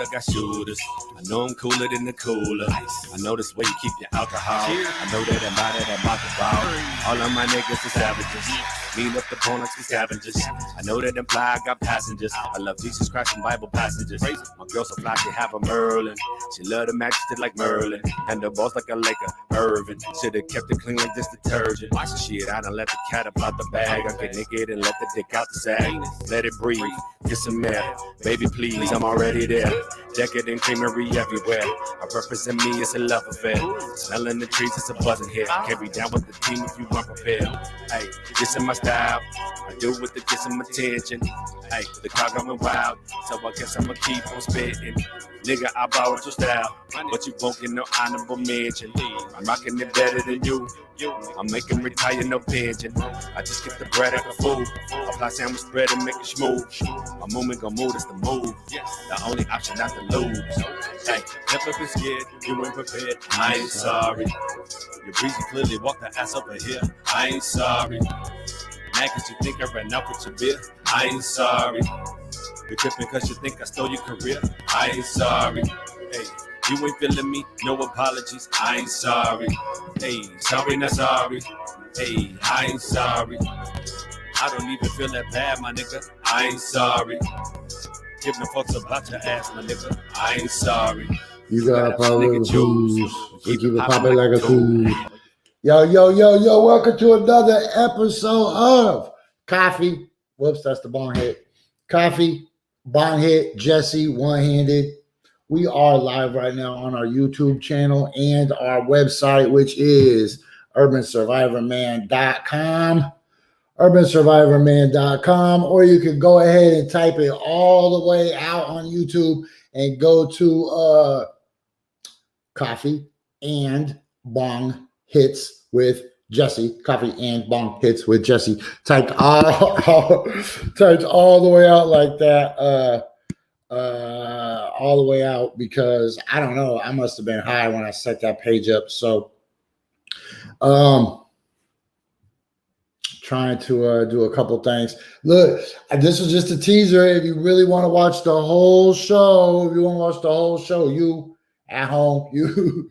I got shooters. I know I'm cooler than the cooler. I know this way you keep your alcohol. I know that I'm out of that market ball. All of my niggas are savages. Mean up the phone like some scavengers. I know that them fly, I got passengers. I love Jesus Christ and Bible passages. My girl so fly, she have a Merlin. She love the majesty like Merlin. And the boss like a Laker, Irvin. Should've kept it clean like this detergent. Shit, I done let the cat up out the bag. I get naked and let the dick out the sack. Let it breathe, get some air. Baby, please, I'm already there. Jacket and creamery everywhere. I represent me, it's a love affair. Smelling the trees, it's a buzzing here. Can't be down with the team if you weren't prepared. Hey, this is my style. I do with the get some attention. Hey, the crowd going wild, so I guess I'ma keep on spitting. Nigga, I borrowed your style, but you won't get no honorable mention. I'm rocking it better than you. I'm making retire no pension. I just get the bread at the food. Apply sandwich bread and make it smooth. My movement gon' move, that's the move. The only option not to lose. Hey, never been scared, you ain't prepared. I ain't sorry. Your breezy clearly walked the ass over here. I ain't sorry. Mad cause you think I ran out with your beer. I ain't sorry. You're tripping cause you think I stole your career. I ain't sorry. Hey, you ain't feeling me, no apologies. I ain't sorry. Hey, sorry, not sorry. Hey, I ain't sorry. I don't even feel that bad, my nigga. I ain't sorry. Give no fucks about your ass, my nigga. I ain't sorry. You got probably choose. Keep it popping like a cool. Yo, welcome to another episode of Coffee. Whoops, that's the bong hit. Coffee, bong hit, Jessie, one-handed. We are live right now on our YouTube channel and our website, which is urbansurvivorman.com. urbansurvivorman.com, or you can go ahead and type it all the way out on YouTube and go to Coffee and Bong Hits with Jessie. Coffee and Bong Hits with Jessie. Typed all the way out like that. All the way out because I don't know. I must have been high when I set that page up. So, trying to do a couple things. Look, this was just a teaser. If you really want to watch the whole show, you at home, you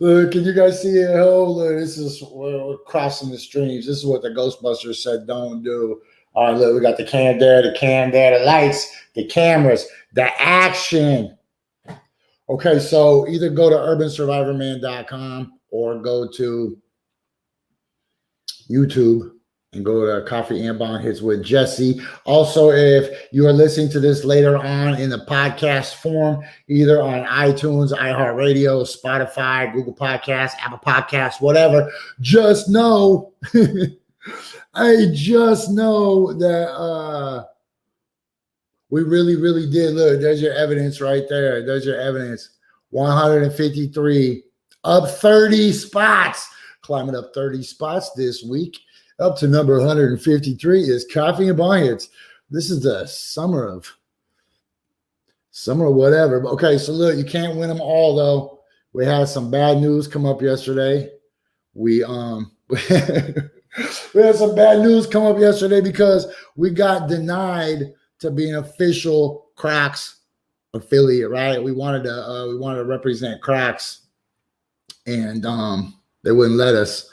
look, can you guys see it? Oh, look, this is we're crossing the streams. This is what the Ghostbusters said don't do. All right, look, we got the cam there, the lights, the cameras, the action. Okay, so either go to urbansurvivorman.com or go to YouTube and go to Coffee and Bong Hits with Jessie. Also, if you are listening to this later on in the podcast form, either on iTunes, iHeartRadio, Spotify, Google Podcasts, Apple Podcasts, whatever, just know, I just know that we really, really did. Look, there's your evidence right there. There's your evidence. 153, up 30 spots. Climbing up 30 spots this week. Up to number 153 is Coffee and Bong Hits. This is the summer of whatever. Okay, so look, you can't win them all though. We had some bad news come up yesterday. We had some bad news come up yesterday because we got denied to be an official Crocs affiliate, right? We wanted to represent Crocs, and they wouldn't let us.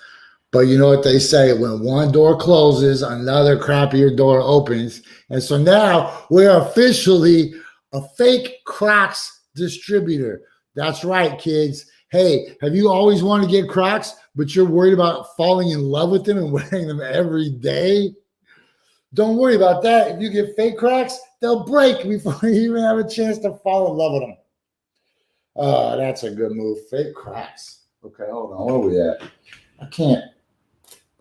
But you know what they say, when one door closes, another crappier door opens. And so now we're officially a fake Crocs distributor. That's right, kids. Hey, have you always wanted to get Crocs, but you're worried about falling in love with them and wearing them every day? Don't worry about that. If you get fake Crocs, they'll break before you even have a chance to fall in love with them. That's a good move. Fake Crocs. Okay, hold on. Where are we at?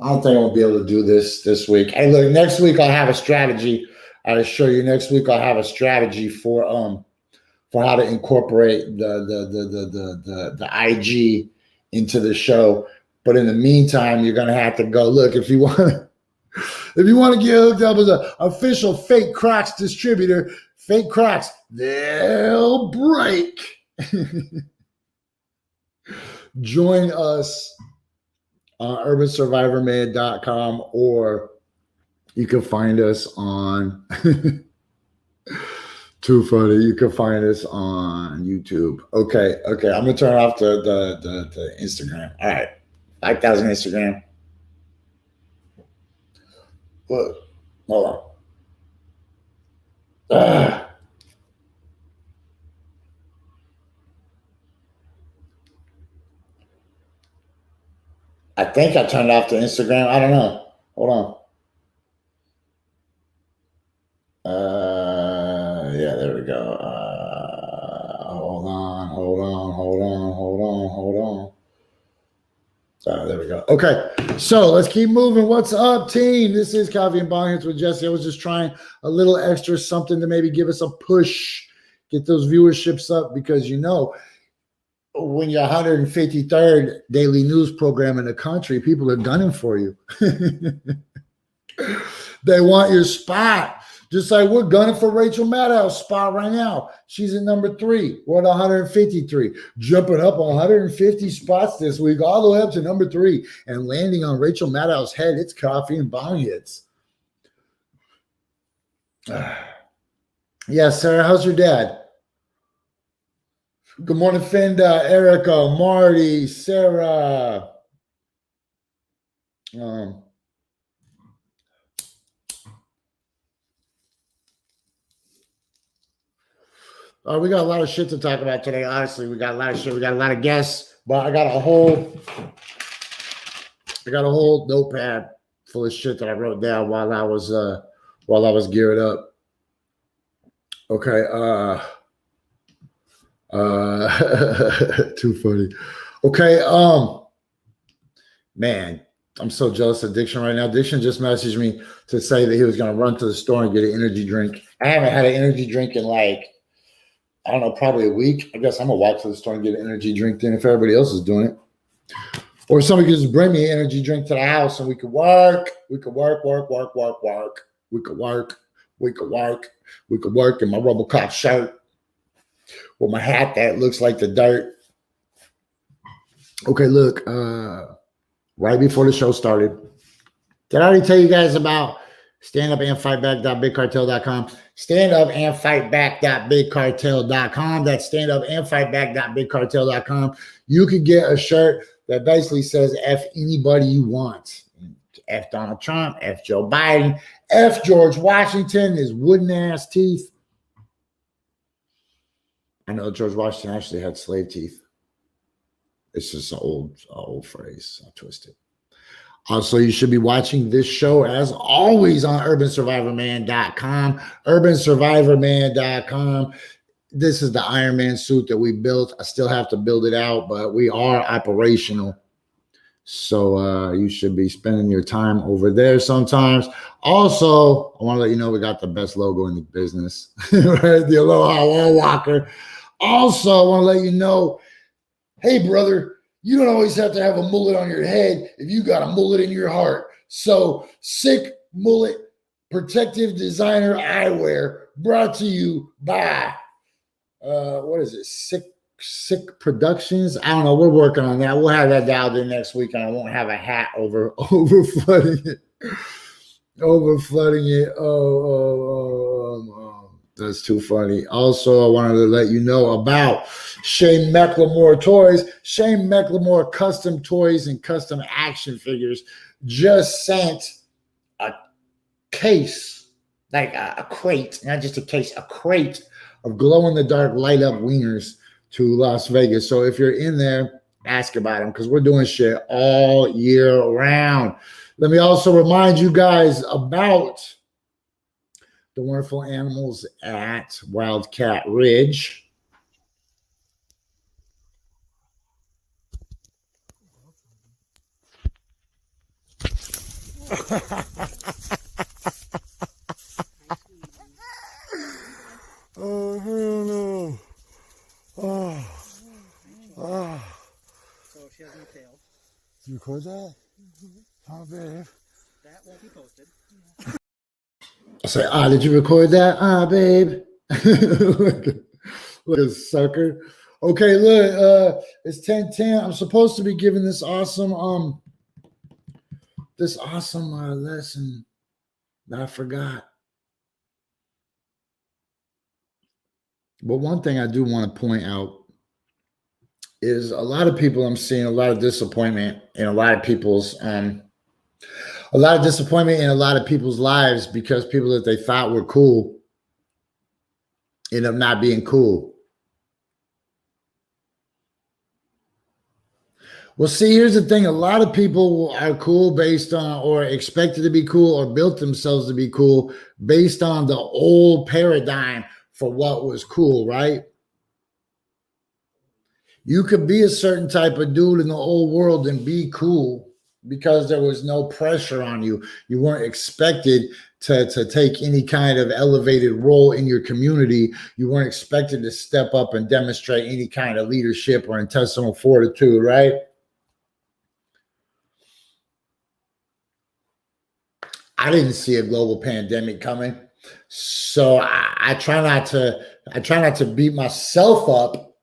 I don't think I'm going to be able to do this week. Hey, look, next week I'll have a strategy. I'll show you next week. I'll have a strategy for how to incorporate the IG into the show. But in the meantime, you're going to have to go. Look, if you want to get hooked up as an official fake Crocs distributor, fake Crocs, they'll break. Join us on urbansurvivorman.com, or you can find us on Too funny. You can find us on YouTube. Okay. I'm gonna turn off the Instagram. All right. 5,000 Instagram. Look. Hold on. I think I turned off the Instagram. I don't know. Hold on. Yeah, there we go. Hold on. There we go. Okay, so let's keep moving. What's up, team? This is Coffee and Bonghits with Jessie. I was just trying a little extra something to maybe give us a push, get those viewerships up, because when you're 153rd daily news program in the country, people are gunning for you. They want your spot. Just like we're gunning for Rachel Maddow's spot right now. She's at number 3. We're at 153. Jumping up 150 spots this week, all the way up to number 3. And landing on Rachel Maddow's head. It's Coffee and Bonghits. Yeah, Sarah, how's your dad? Good morning, Fenda, Erica, Marty, Sarah. We got a lot of shit to talk about today. Honestly, we got a lot of shit. We got a lot of guests, but I got a whole notepad full of shit that I wrote down while I was geared up. Okay. Too funny. Okay. Man, I'm so jealous of Diction right now. Diction just messaged me to say that he was going to run to the store and get an energy drink. I haven't had an energy drink in I don't know, probably a week. I guess I'm going to walk to the store and get an energy drink then if everybody else is doing it. Or somebody could just bring me an energy drink to the house and we could work. We could work. We could work. We could work in my Robocop shirt with my hat that looks like the dirt. Okay, look, right before the show started, did I already tell you guys about standupandfightback.bigcartel.com? Standupandfightback.bigcartel.com. That's standupandfightback.bigcartel.com. You can get a shirt that basically says F anybody you want. F Donald Trump, F Joe Biden, F George Washington, his wooden ass teeth. I know George Washington actually had slave teeth. It's just an old phrase. I twisted. Also, you should be watching this show, as always, on urbansurvivorman.com. Urbansurvivorman.com. This is the Iron Man suit that we built. I still have to build it out, but we are operational. So you should be spending your time over there sometimes. Also, I want to let you know we got the best logo in the business, right? The Aloha Wall Walker. Also, I want to let you know, hey, brother, you don't always have to have a mullet on your head if you got a mullet in your heart. So, Sick Mullet Protective Designer Eyewear, brought to you by, what is it, Sick Productions? I don't know. We're working on that. We'll have that dialed in next week, and I won't have a hat over flooding it. That's too funny. Also, I wanted to let you know about Shane McLemore Toys. Shane McLemore Custom Toys and Custom Action Figures just sent a case, like a crate, not just a case, a crate of glow-in-the-dark light-up wieners to Las Vegas. So if you're in there, ask about them, because we're doing shit all year round. Let me also remind you guys about the wonderful animals at Wildcat Ridge. Oh, hell no. So she has no tail. Did you record that? Oh, babe. That won't be posted. I say, did you record that? Babe. look a sucker. Okay, look, it's 10:10. I'm supposed to be giving this awesome lesson that I forgot. But one thing I do want to point out is a lot of people, I'm seeing a lot of disappointment in a lot of people's lives because people that they thought were cool end up not being cool. Well, see, here's the thing. A lot of people are cool based on, or expected to be cool, or built themselves to be cool based on the old paradigm for what was cool, right? You could be a certain type of dude in the old world and be cool because there was no pressure on you. You weren't expected to take any kind of elevated role in your community. You weren't expected to step up and demonstrate any kind of leadership or intestinal fortitude, right? I didn't see a global pandemic coming. So I try not to beat myself up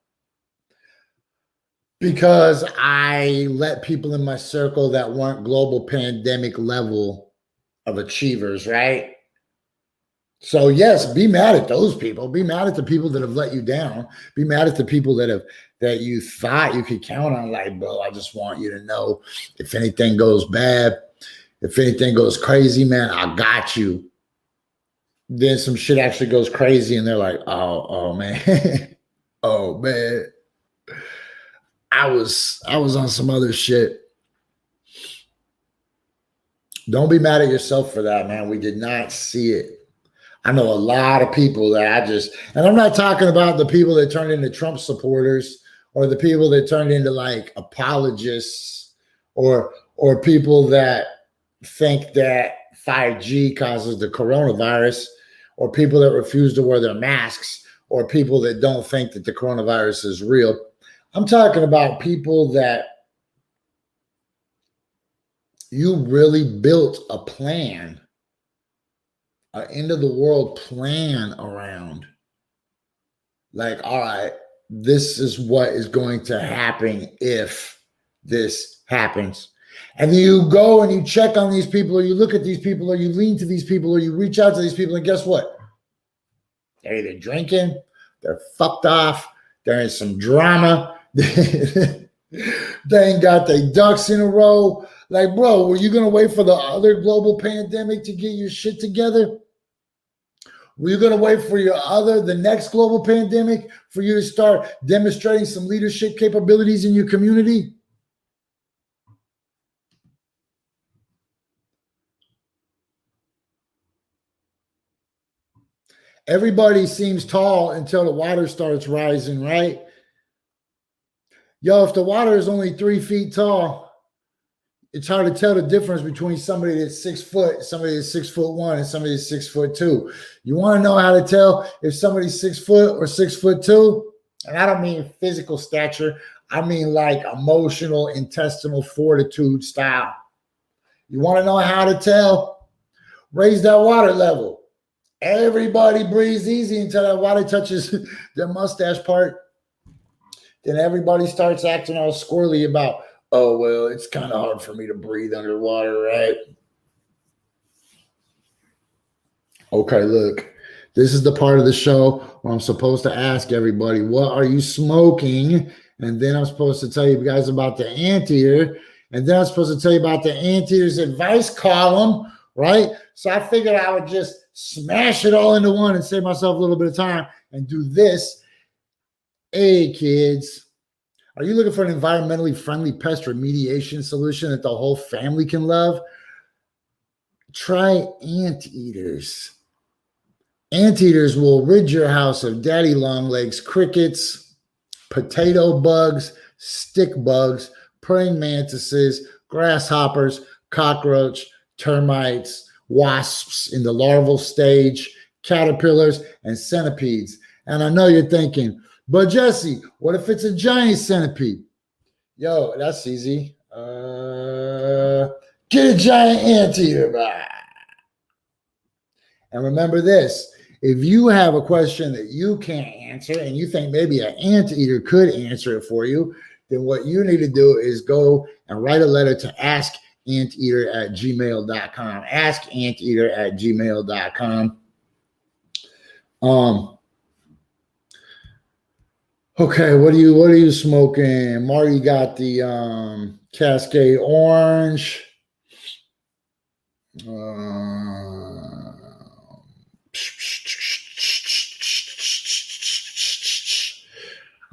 because I let people in my circle that weren't global pandemic level of achievers, right? So yes, be mad at those people. Be mad at the people that have let you down. Be mad at the people that you thought you could count on. Like, bro, I just want you to know if anything goes bad, if anything goes crazy, man, I got you. Then some shit actually goes crazy and they're like, oh man. Oh man. I was on some other shit. Don't be mad at yourself for that, man. We did not see it. I know a lot of people that and I'm not talking about the people that turned into Trump supporters or the people that turned into like apologists or people that think that 5G causes the coronavirus or people that refuse to wear their masks or people that don't think that the coronavirus is real. I'm talking about people that you really built a plan, an end of the world plan around. Like, all right, this is what is going to happen if this happens. And then you go and you check on these people, or you look at these people, or you lean to these people, or you reach out to these people, and guess what? They're either drinking, they're fucked off, they're in some drama, they ain't got their ducks in a row. Like, bro, were you going to wait for the other global pandemic to get your shit together? Were you going to wait for the next global pandemic for you to start demonstrating some leadership capabilities in your community? Everybody seems tall until the water starts rising, right? Yo, if the water is only 3 feet tall, it's hard to tell the difference between somebody that's 6 foot, somebody that's 6'1", and somebody that's 6'2". You want to know how to tell if somebody's 6 foot or 6'2"? And I don't mean physical stature. I mean like emotional, intestinal fortitude style. You want to know how to tell? Raise that water level. Everybody breathes easy until that water touches their mustache part. Then everybody starts acting all squirrely about, oh, well, it's kind of hard for me to breathe underwater, right? Okay, look, this is the part of the show where I'm supposed to ask everybody, what are you smoking? And then I'm supposed to tell you guys about the Anteater. And then I'm supposed to tell you about the Anteater's advice column, right? So I figured I would just smash it all into one and save myself a little bit of time and do this. Hey, kids, are you looking for an environmentally friendly pest remediation solution that the whole family can love? Try Anteaters. Anteaters will rid your house of daddy long legs, crickets, potato bugs, stick bugs, praying mantises, grasshoppers, cockroach, termites, wasps in the larval stage, caterpillars, and centipedes. And I know you're thinking, but Jesse, what if it's a giant centipede? Yo, that's easy. Get a giant anteater. And remember this, if you have a question that you can't answer and you think maybe an anteater could answer it for you, then what you need to do is go and write a letter to askanteater@gmail.com. Askanteater@gmail.com. Okay, what are you smoking? Marty got the Cascade Orange.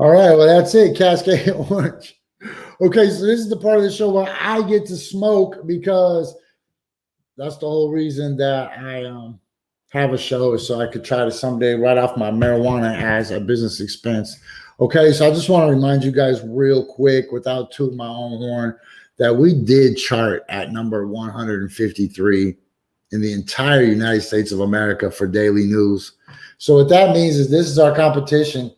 All right, well, that's it. Cascade Orange. Okay, so this is the part of the show where I get to smoke because that's the whole reason that I have a show, is so I could try to someday write off my marijuana as a business expense. Okay, so I just want to remind you guys real quick, without tooting my own horn, that we did chart at number 153 in the entire United States of America for daily news. So what that means is this is our competition.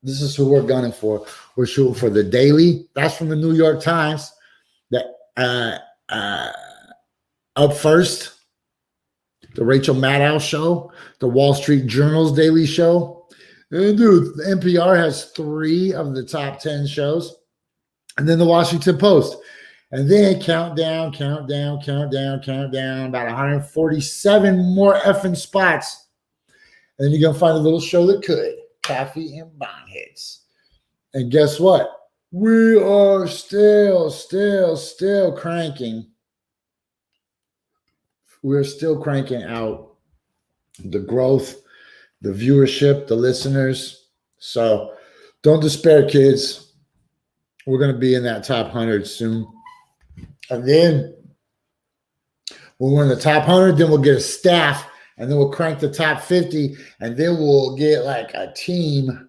This is who we're gunning for. We're shooting for the daily. That's from the New York Times. That up first, the Rachel Maddow show, the Wall Street Journal's daily show. And dude, the NPR has 3 of the top 10 shows. And then the Washington Post. And then countdown, about 147 more effing spots. And then you're going to find a little show that could. Coffee and Bonghits. And guess what? We are still cranking. We're still cranking out the growth, the viewership, the listeners. So don't despair, kids. We're going to be in that top 100 soon. And then when we're in the top 100, then we'll get a staff, and then we'll crank the top 50, and then we'll get like a team,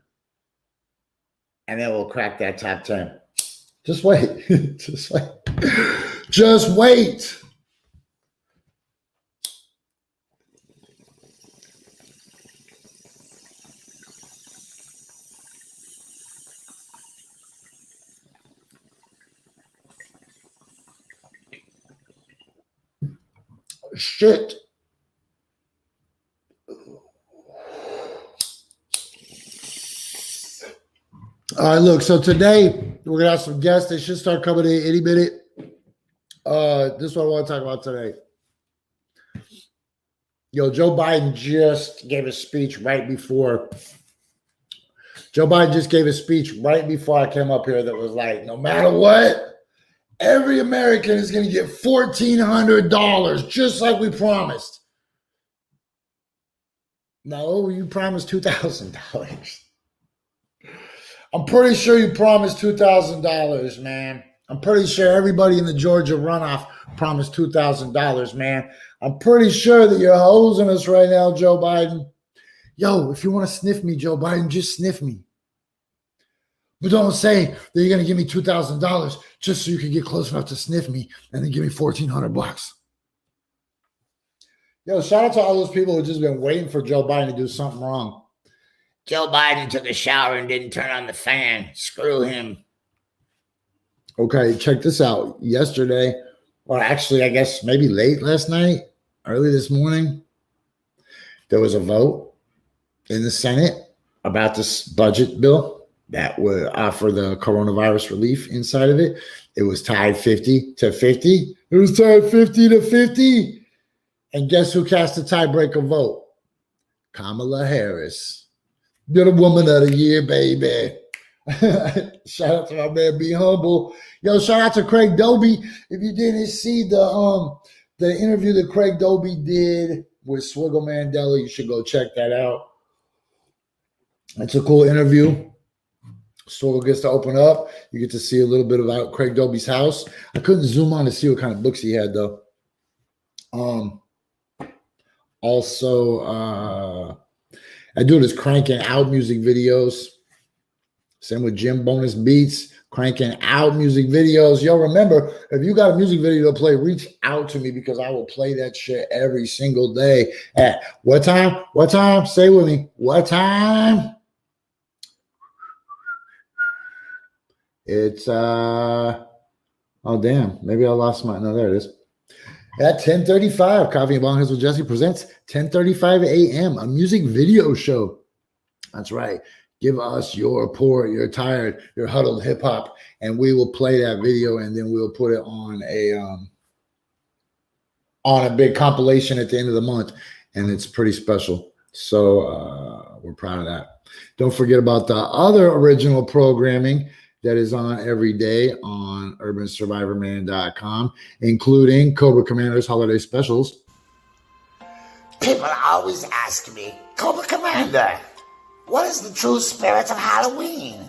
and then we'll crack that top 10. Just wait. Just wait. Just wait. Shit. All right, look, so today we're gonna have some guests. They should start coming in any minute. This is what I want to talk about today. Yo, Joe Biden just gave a speech right before. Joe Biden just gave a speech right before I came up here that was like, no matter what, every American is going to get $1,400, just like we promised. No, you promised $2,000. I'm pretty sure you promised $2,000, man. I'm pretty sure everybody in the Georgia runoff promised $2,000, man. I'm pretty sure that you're hosing us right now, Joe Biden. Yo, if you want to sniff me, Joe Biden, just sniff me. But don't say that you're going to give me $2,000 just so you can get close enough to sniff me and then give me $1,400. Yo, shout out to all those people who just been waiting for Joe Biden to do something wrong. Joe Biden took a shower and didn't turn on the fan. Screw him. Okay, check this out. Yesterday, or actually, I guess maybe late last night, early this morning, there was a vote in the Senate about this budget bill that would offer the coronavirus relief inside of it. It was tied 50-50. It was tied 50-50. And guess who cast the tiebreaker vote? Kamala Harris. You're the woman of the year, baby. Shout out to my man, Be Humble. Yo, shout out to Craig Doby. If you didn't see the interview that Craig Doby did with Swiggle Mandela, you should go check that out. It's a cool interview. Swiggle gets to open up. You get to see a little bit about Craig Doby's house. I couldn't zoom on to see what kind of books he had, though. Also, that dude is cranking out music videos. Same with Jim Bonus Beats, cranking out music videos. Yo, remember, if you got a music video to play, reach out to me because I will play that shit every single day. At what time? What time? Say with me. What time? It's, oh, damn. Maybe I lost my, no, there it is. At 10:35, Coffee and Bonghits with Jessie presents 10:35 a.m., a music video show. That's right. Give us your poor, you're tired, you're huddled hip hop, and we will play that video, and then we'll put it on a big compilation at the end of the month, and it's pretty special. So we're proud of that. Don't forget about the other original programming that is on every day on urbansurvivorman.com, including Cobra Commander's holiday specials. People always ask me, Cobra Commander, what is the true spirit of Halloween?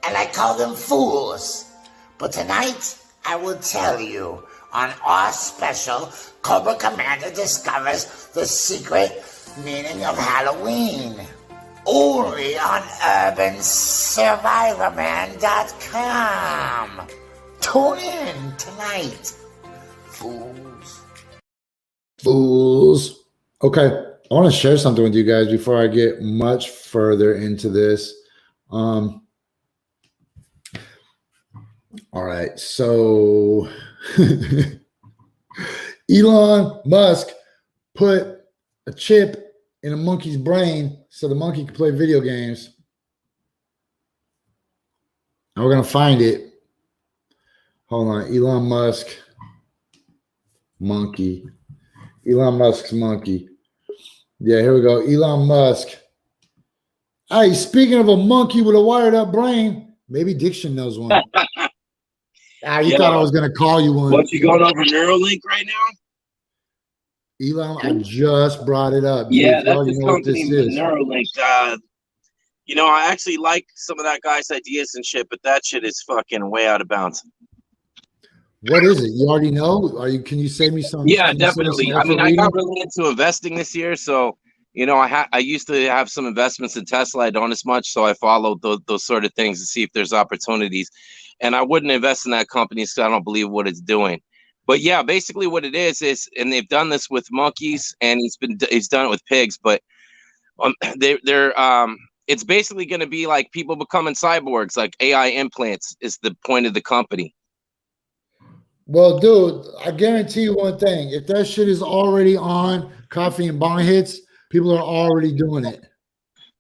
And I call them fools. But tonight, I will tell you on our special, Cobra Commander discovers the secret meaning of Halloween. Only on urbansurvivorman.com. Tune in tonight, fools. Fools. Okay, I want to share something with you guys before I get much further into this. All right, so Elon Musk put a chip in a monkey's brain so the monkey could play video games. And we're going to find it. Hold on, Elon Musk monkey. Elon Musk's monkey. Yeah, here we go. Elon Musk. Hey, speaking of a monkey with a wired up brain, maybe Diction knows one. You thought I was going to call you one. What, you going over Neurolink right now? Elon, I just brought it up. Yeah, that's the company, Neurolink. You know, I actually like some of that guy's ideas and shit, but that shit is fucking way out of bounds. What is it? You already know? Can you save me some? Yeah, definitely. I mean, I got really into investing this year, so you know, I used to have some investments in Tesla. I don't as much, so I followed those sort of things to see if there's opportunities. And I wouldn't invest in that company because I don't believe what it's doing. But yeah, basically what it is, and they've done this with monkeys, and he's done it with pigs. But it's basically going to be like people becoming cyborgs, like AI implants is the point of the company. Well, dude, I guarantee you one thing. If that shit is already on Coffee and Bong Hits, people are already doing it.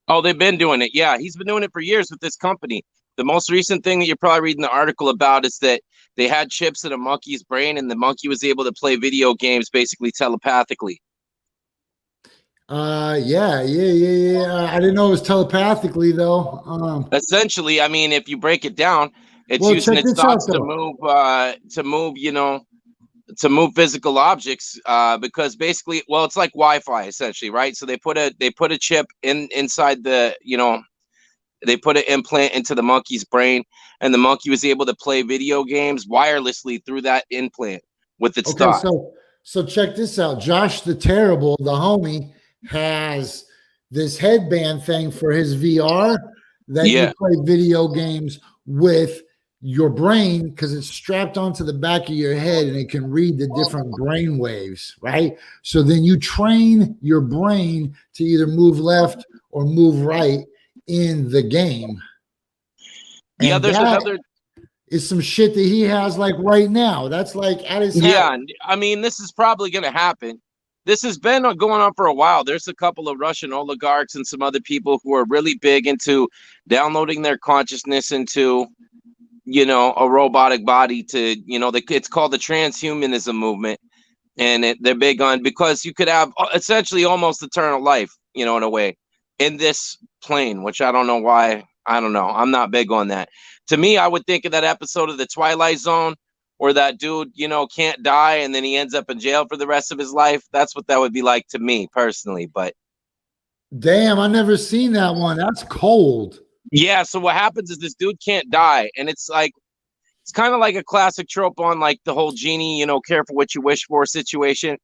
Oh, they've been doing it. Yeah, he's been doing it for years with this company. The most recent thing that you're probably reading the article about is that they had chips in a monkey's brain, and the monkey was able to play video games basically telepathically. Yeah. I didn't know it was telepathically though. Essentially, I mean, if you break it down, it's using its thoughts to move physical objects, because basically, well, it's like Wi-Fi essentially, right? So they put a chip inside the, you know, they put an implant into the monkey's brain, and the monkey was able to play video games wirelessly through that implant with its thought. So check this out. Josh the Terrible, the homie, has this headband thing for his VR that you play video games with your brain because it's strapped onto the back of your head and it can read the different brain waves, right? So then you train your brain to either move left or move right in the game. Yeah, there's another is some shit that he has like right now. That's like at his head. Yeah, I mean, this is probably going to happen. This has been going on for a while. There's a couple of Russian oligarchs and some other people who are really big into downloading their consciousness into, you know, a robotic body to, you know, it's called the Transhumanism movement. And they're big on, because you could have essentially almost eternal life, you know, in a way, in this plane, which I don't know why. I don't know. I'm not big on that. To me, I would think of that episode of The Twilight Zone where that dude, you know, can't die and then he ends up in jail for the rest of his life. That's what that would be like to me personally. But damn, I never seen that one. That's cold. Yeah. So what happens is this dude can't die. And it's like, it's kind of like a classic trope on like the whole genie, you know, careful what you wish for situation.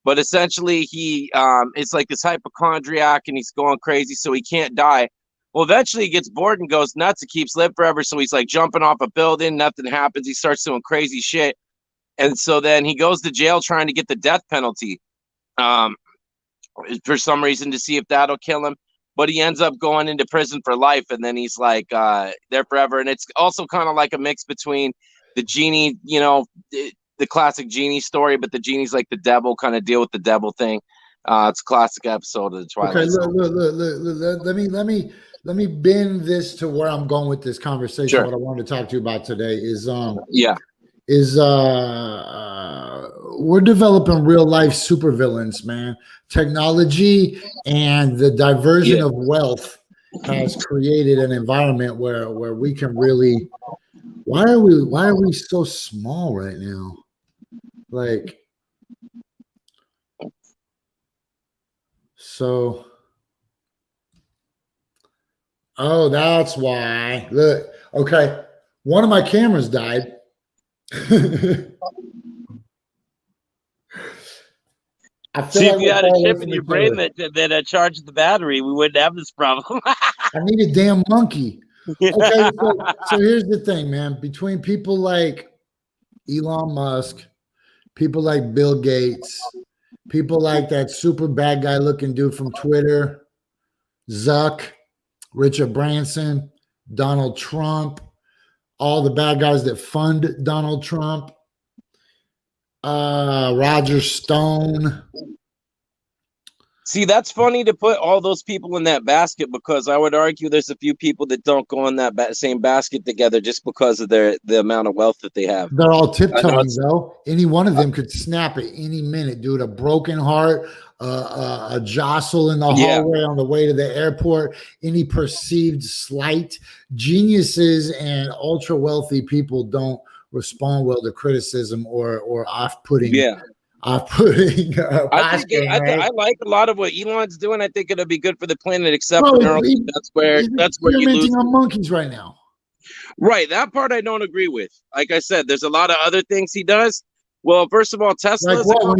But essentially he it's like this hypochondriac and he's going crazy. So he can't die. Well, eventually he gets bored and goes nuts. He keeps living forever. So he's like jumping off a building. Nothing happens. He starts doing crazy shit. And so then he goes to jail trying to get the death penalty for some reason to see if that'll kill him. But he ends up going into prison for life. And then he's like there forever. And it's also kind of like a mix between the genie, you know, the classic genie story. But the genie's like the devil, kind of deal with the devil thing. It's a classic episode of the Twilight Zone. Look. Let me bend this to where I'm going with this conversation. Sure. What I wanted to talk to you about today is we're developing real life supervillains, man. Technology and the diversion of wealth has created an environment where we can really. Why are we so small right now? Like, so. Oh, that's why. Look, okay. One of my cameras died. See, if you had a chip in your brain that charged the battery, we wouldn't have this problem. I need a damn monkey. Okay, so here's the thing, man. Between people like Elon Musk, people like Bill Gates, people like that super bad guy looking dude from Twitter, Zuck, Richard Branson, Donald Trump, all the bad guys that fund Donald Trump, Roger Stone. See, that's funny to put all those people in that basket, because I would argue there's a few people that don't go in that same basket together just because of the amount of wealth that they have. They're all tiptoeing, though. Any one of them could snap at any minute, dude. A broken heart, a jostle in the hallway on the way to the airport, any perceived slight. Geniuses and ultra wealthy people don't respond well to criticism or off-putting. Yeah. I like a lot of what Elon's doing. I think it'll be good for the planet, except for Neurolink. That's where you lose on monkeys right now. Right, that part I don't agree with. Like I said, there's a lot of other things he does. Well, first of all, Tesla. Like what? When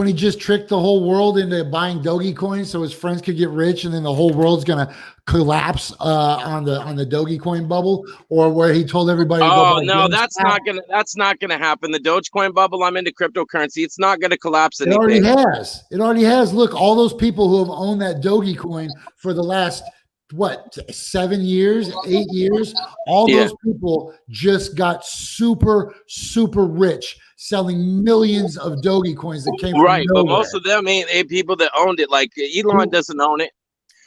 he just tricked the whole world into buying Dogecoin so his friends could get rich, and then the whole world's gonna collapse on the Dogecoin bubble, or where he told everybody. Oh no, that's not gonna happen. The Dogecoin bubble. I'm into cryptocurrency. It's not gonna collapse anything. It already has. Look, all those people who have owned that Dogecoin for the last 7 years, 8 years, all those people just got super rich, selling millions of Dogecoins that came from but most of them ain't people that owned it. Like Elon doesn't own it.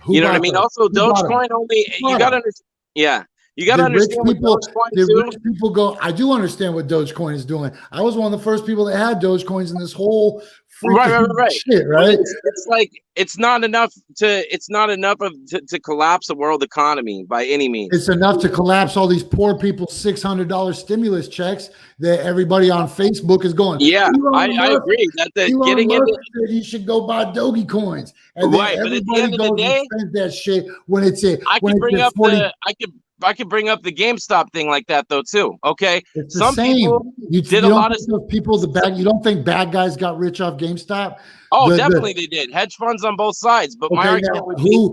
You know what I mean? Also, Dogecoin only. You gotta understand. Yeah. You got to understand what Dogecoin is doing. Rich people go, I do understand what Dogecoin is doing. I was one of the first people that had Dogecoins in this whole right. shit, right? It's like it's not enough to collapse the world economy by any means. It's enough to collapse all these poor people's $600 stimulus checks that everybody on Facebook is going. Yeah, I agree that getting into you should go buy Dogecoins. And right, but at the end of the day, spend that shit when it's a. I could bring up the GameStop thing like that though too. Okay, it's the same. People did a lot of people. You don't think bad guys got rich off GameStop? Oh, definitely they did. Hedge funds on both sides. But my argument would be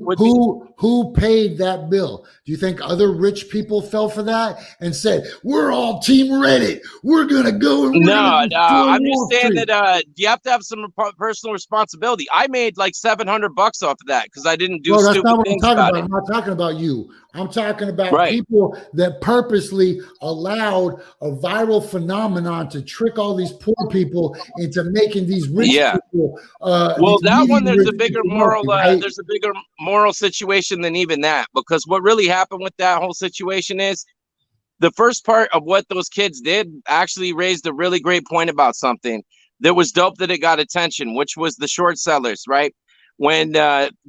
who paid that bill? Do you think other rich people fell for that and said, "We're all Team Reddit. We're gonna go"? No. I'm just saying that you have to have some personal responsibility. I made like $700 off of that because I didn't do stupid things about it. I'm not talking about you. I'm talking about people that purposely allowed a viral phenomenon to trick all these poor people into making these rich people. Well, that one there's a bigger moral. There's a bigger moral situation than even that, because what really happened with that whole situation is the first part of what those kids did actually raised a really great point about something that was dope that it got attention, which was the short sellers, right? When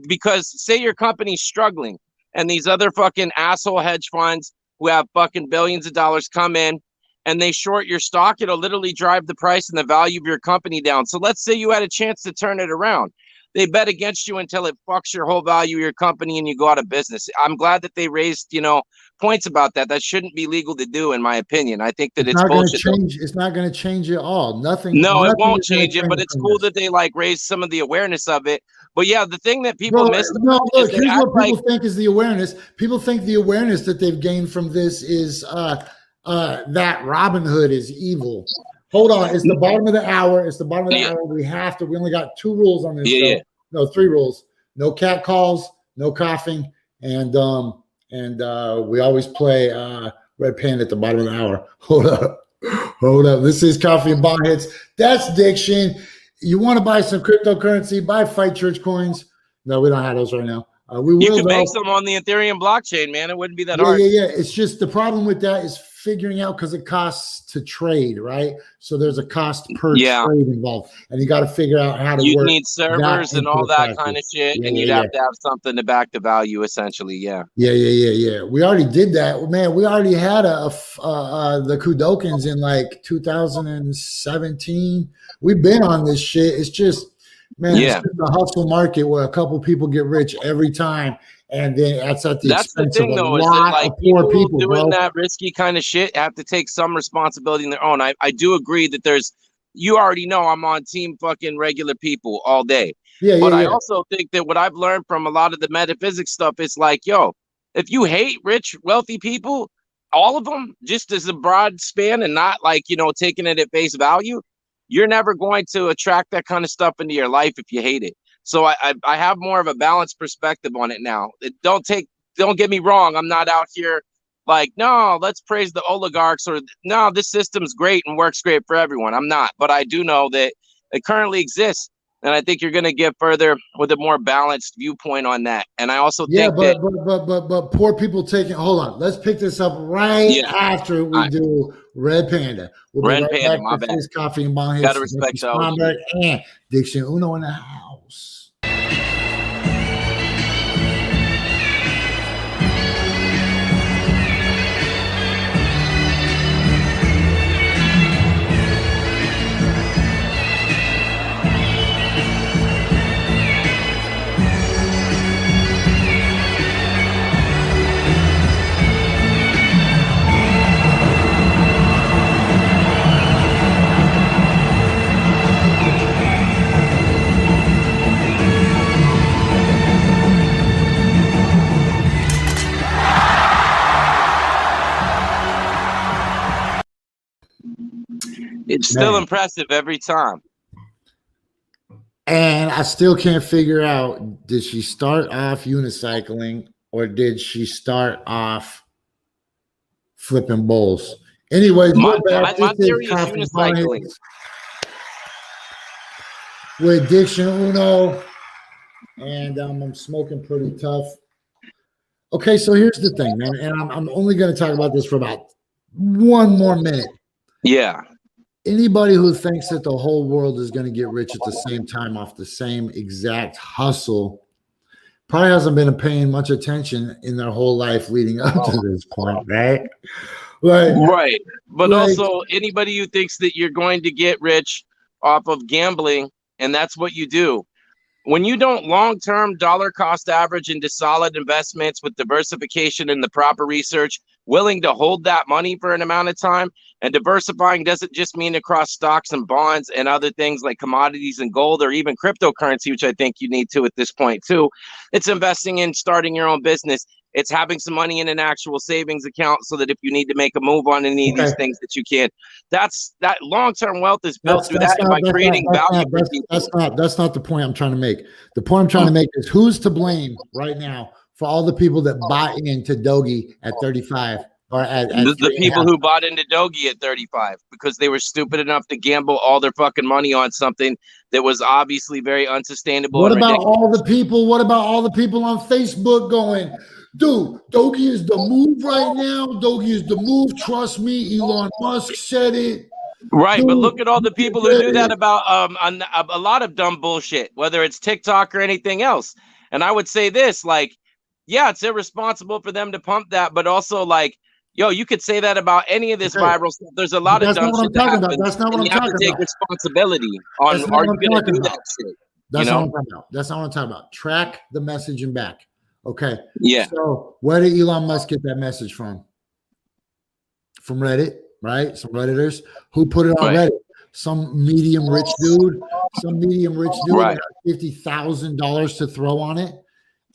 because say your company's struggling and these other fucking asshole hedge funds who have fucking billions of dollars come in and they short your stock, it'll literally drive the price and the value of your company down. So let's say you had a chance to turn it around. They bet against you until it fucks your whole value of your company and you go out of business. I'm glad that they raised, points about that. That shouldn't be legal to do, in my opinion. I think that it's bullshit. It's not going to change at all. Nothing. No, it won't change it, but it's cool that they raise some of the awareness of it. But yeah, the thing that people miss. No, look, here's what people think is the awareness. People think the awareness that they've gained from this is that Robinhood is evil. Hold on, it's the bottom of the hour. It's the bottom of the hour. We only got 2 rules on this show. No, 3 rules. No cat calls, no coughing, and we always play Red Pen at the bottom of the hour. Hold up. This is Coffee and Bong Hits. That's Diction. You want to buy some cryptocurrency? Buy Fight Church coins. No, we don't have those right now. We You will could make though. some on the Ethereum blockchain, man. It wouldn't be that Yeah, hard. yeah. It's just the problem with that is figuring out because it costs to trade, right? So there's a cost per Yeah. trade involved, and you got to figure out how to You'd work need servers that and into all the that factor. kind of shit, Yeah, and you'd yeah, have to have something to back the value, essentially. Yeah. yeah. We already did that, man. We already had the Kudokins in like 2017. We've been on this shit. It's just, man, it's Yeah. just a hustle market where a couple people get rich every time, and then that's at the That's the expense of thing, a though, is that lot like of poor people people, doing bro. that risky kind of shit have to take some responsibility in their own. I do agree that you already know I'm on team fucking regular people all day. Yeah, But I yeah. also think that what I've learned from a lot of the metaphysics stuff is like, yo, if you hate rich, wealthy people, all of them, just as a broad span and not like, taking it at face value, you're never going to attract that kind of stuff into your life if you hate it. So I have more of a balanced perspective on it now. Don't get me wrong. I'm not out here like, no, let's praise the oligarchs, or no, this system's great and works great for everyone. I'm not, but I do know that it currently exists. And I think you're going to get further with a more balanced viewpoint on that. And I also think but poor people taking. Hold on, let's pick this up right after we do Red Panda. We'll be Red right Panda, back my to bad. Fizz Coffee and Bong Hits. Gotta respect Jessie Stromberg and DICTIOOOOON in the house. It's still impressive every time. And I still can't figure out, did she start off unicycling or did she start off flipping bowls? Anyways, My this theory is Coffee and unicycling. Bong with DICTIOOOOON, and I'm smoking pretty tough. Okay, so here's the thing, man, and I'm only going to talk about this for about one more minute. Yeah. Anybody who thinks that the whole world is going to get rich at the same time off the same exact hustle probably hasn't been paying much attention in their whole life leading up to this point, right? Right. But also, anybody who thinks that you're going to get rich off of gambling, and that's what you do. When you don't long-term dollar cost average into solid investments with diversification and the proper research, willing to hold that money for an amount of time, and diversifying doesn't just mean across stocks and bonds and other things like commodities and gold or even cryptocurrency, which I think you need to at this point too. It's investing in starting your own business. It's having some money in an actual savings account so that if you need to make a move on any of these things that you can. That long-term wealth is built through that by creating value for people. That's not the point I'm trying to make. The point I'm trying to make is who's to blame right now for all the people that bought into Doge at 35 or at the people who bought into Doge at 35 because they were stupid enough to gamble all their fucking money on something that was obviously very unsustainable. What about all the people? What about all the people on Facebook going, dude, Doge is the move right now. Doge is the move. Trust me. Elon Musk said it. Right, dude, but look at all the people who do that about a lot of dumb bullshit, whether it's TikTok or anything else. And I would say this, like, yeah, it's irresponsible for them to pump that, but also like, yo, you could say that about any of this viral stuff. There's a lot of dumb shit that happens. That's not what I'm talking about. You have to take responsibility on are you going to do that shit? That's not what I'm talking about. That's not what I'm talking about. Track the messaging back. Okay. Yeah. So where did Elon Musk get that message from? From Reddit, right? Some Redditors who put it on Reddit. Some medium rich dude right. had $50,000 to throw on it.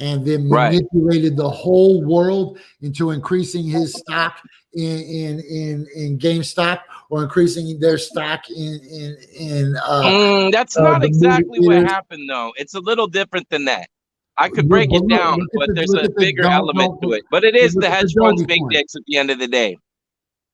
And then manipulated the whole world into increasing his stock in GameStop or increasing their stock in that's not exactly what happened though. It's a little different than that. I could break it down, but there's a bigger element to it. But it is the hedge funds big dicks at the end of the day.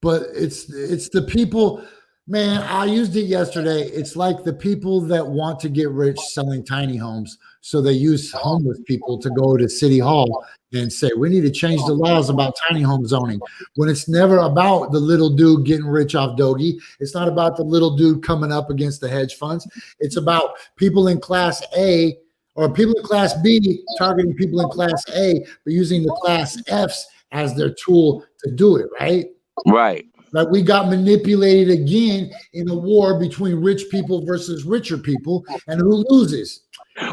But it's the people, man, I used it yesterday. It's like the people that want to get rich selling tiny homes So they use homeless people to go to City Hall and say, we need to change the laws about tiny home zoning, when it's never about the little dude getting rich off Dogie. It's not about the little dude coming up against the hedge funds. It's about people in class A or people in class B targeting people in class A, but using the class Fs as their tool to do it, right? Right. Like we got manipulated again in a war between rich people versus richer people, and who loses?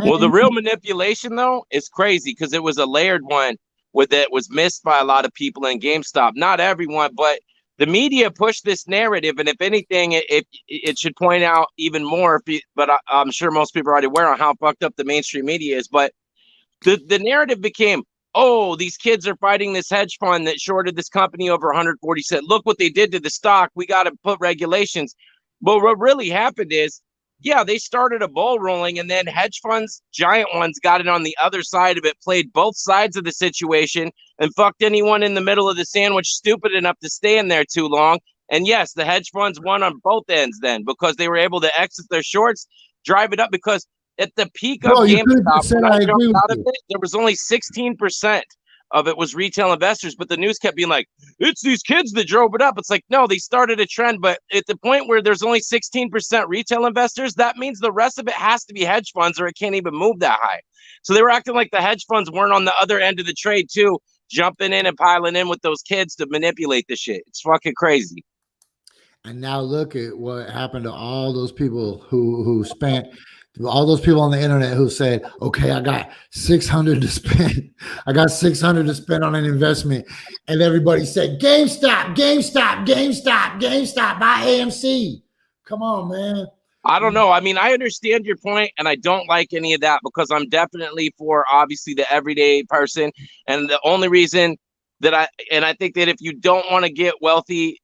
Well, the real manipulation, though, is crazy because it was a layered one that was missed by a lot of people in GameStop. Not everyone, but the media pushed this narrative. And if anything, it should point out even more. But I'm sure most people are already aware of how fucked up the mainstream media is. But the narrative became, oh, these kids are fighting this hedge fund that shorted this company over 140 cents. Look what they did to the stock. We got to put regulations. But what really happened is, yeah, they started a bull rolling, and then hedge funds, giant ones, got it on the other side of it, played both sides of the situation, and fucked anyone in the middle of the sandwich stupid enough to stay in there too long. And yes, the hedge funds won on both ends then because they were able to exit their shorts, drive it up, because at the peak of GameStop, when I jumped out of it, there was only 16% of it was retail investors, but the news kept being like, it's these kids that drove it up. It's like, no, they started a trend, but at the point where there's only 16% retail investors, that means the rest of it has to be hedge funds or it can't even move that high. So they were acting like the hedge funds weren't on the other end of the trade too, jumping in and piling in with those kids to manipulate the shit. It's fucking crazy. And now look at what happened to all those people who spent, all those people on the internet who said, okay, I got 600 to spend. I got 600 to spend on an investment. And everybody said, GameStop, GameStop, GameStop, GameStop, buy AMC. Come on, man. I don't know. I mean, I understand your point, and I don't like any of that because I'm definitely for, obviously, the everyday person. And the only reason that I think that if you don't want to get wealthy,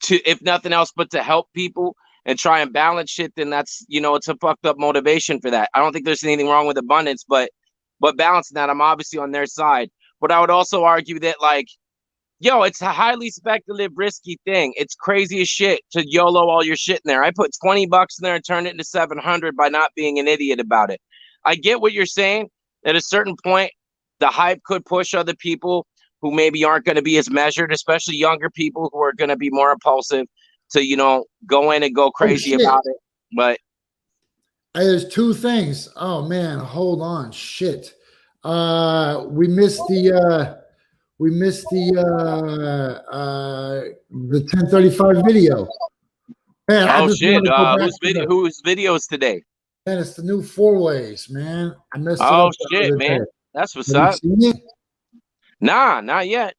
if nothing else but to help people and try and balance shit, then that's, it's a fucked up motivation for that. I don't think there's anything wrong with abundance, but balancing that, I'm obviously on their side. But I would also argue that, like, yo, it's a highly speculative, risky thing. It's crazy as shit to YOLO all your shit in there. I put $20 in there and turned it into 700 by not being an idiot about it. I get what you're saying. At a certain point, the hype could push other people who maybe aren't going to be as measured, especially younger people who are going to be more impulsive to, go in and go crazy about it. But hey, there's two things. Oh man, hold on. Shit. We missed the 1035 video. Man, oh shit. Whose videos today? Man, it's the new four ways, man. I missed it. Oh shit, man. That's what's up. Nah, not yet.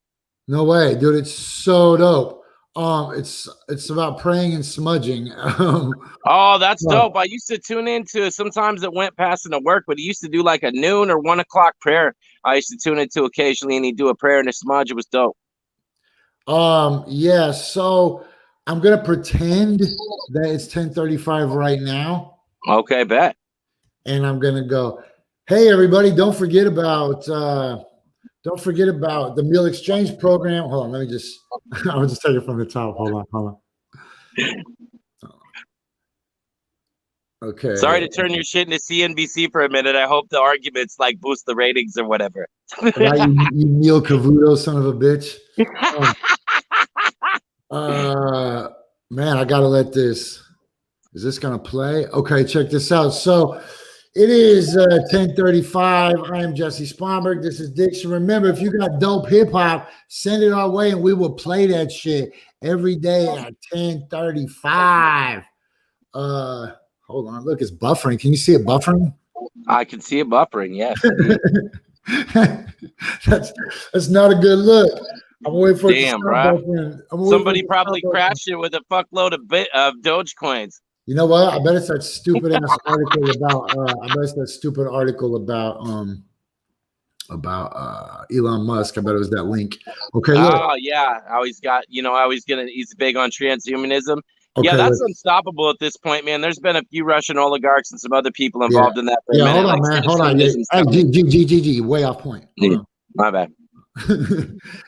No way, dude. It's so dope. It's about praying and smudging. Oh, that's dope. I used to tune into, sometimes it went past into work, but he used to do like a noon or 1 o'clock prayer. I used to tune into occasionally, and he'd do a prayer and a smudge. It was dope. Yeah. So I'm gonna pretend that it's 10:35 right now. Okay, bet. And I'm gonna go, hey everybody, don't forget about the meal exchange program. Hold on, let me just I'll just take it from the top. Hold on. Okay. Sorry to turn your shit into CNBC for a minute. I hope the arguments like boost the ratings or whatever. Right, you Neil Cavuto, son of a bitch. Man, I gotta let this. Is this gonna play? Okay, check this out. So it is 10:35. I am Jesse Sponberg. This is Diction. Remember, if you got dope hip hop, send it our way, and we will play that shit every day at 10:35. Hold on. Look, it's buffering. Can you see it buffering? I can see it buffering. Yes. that's not a good look. I'm waiting for it to stop bro. Somebody probably crashed it with a fuckload of Dogecoins. You know what? I bet it's that stupid ass article about. I bet it's that stupid article about Elon Musk. I bet it was that link. Okay. Look. Oh yeah. He's big on transhumanism. Okay, yeah, that's unstoppable at this point, man. There's been a few Russian oligarchs and some other people involved in that. Yeah, hold on, man. Hold on. Hey, way off point. My bad. Hey,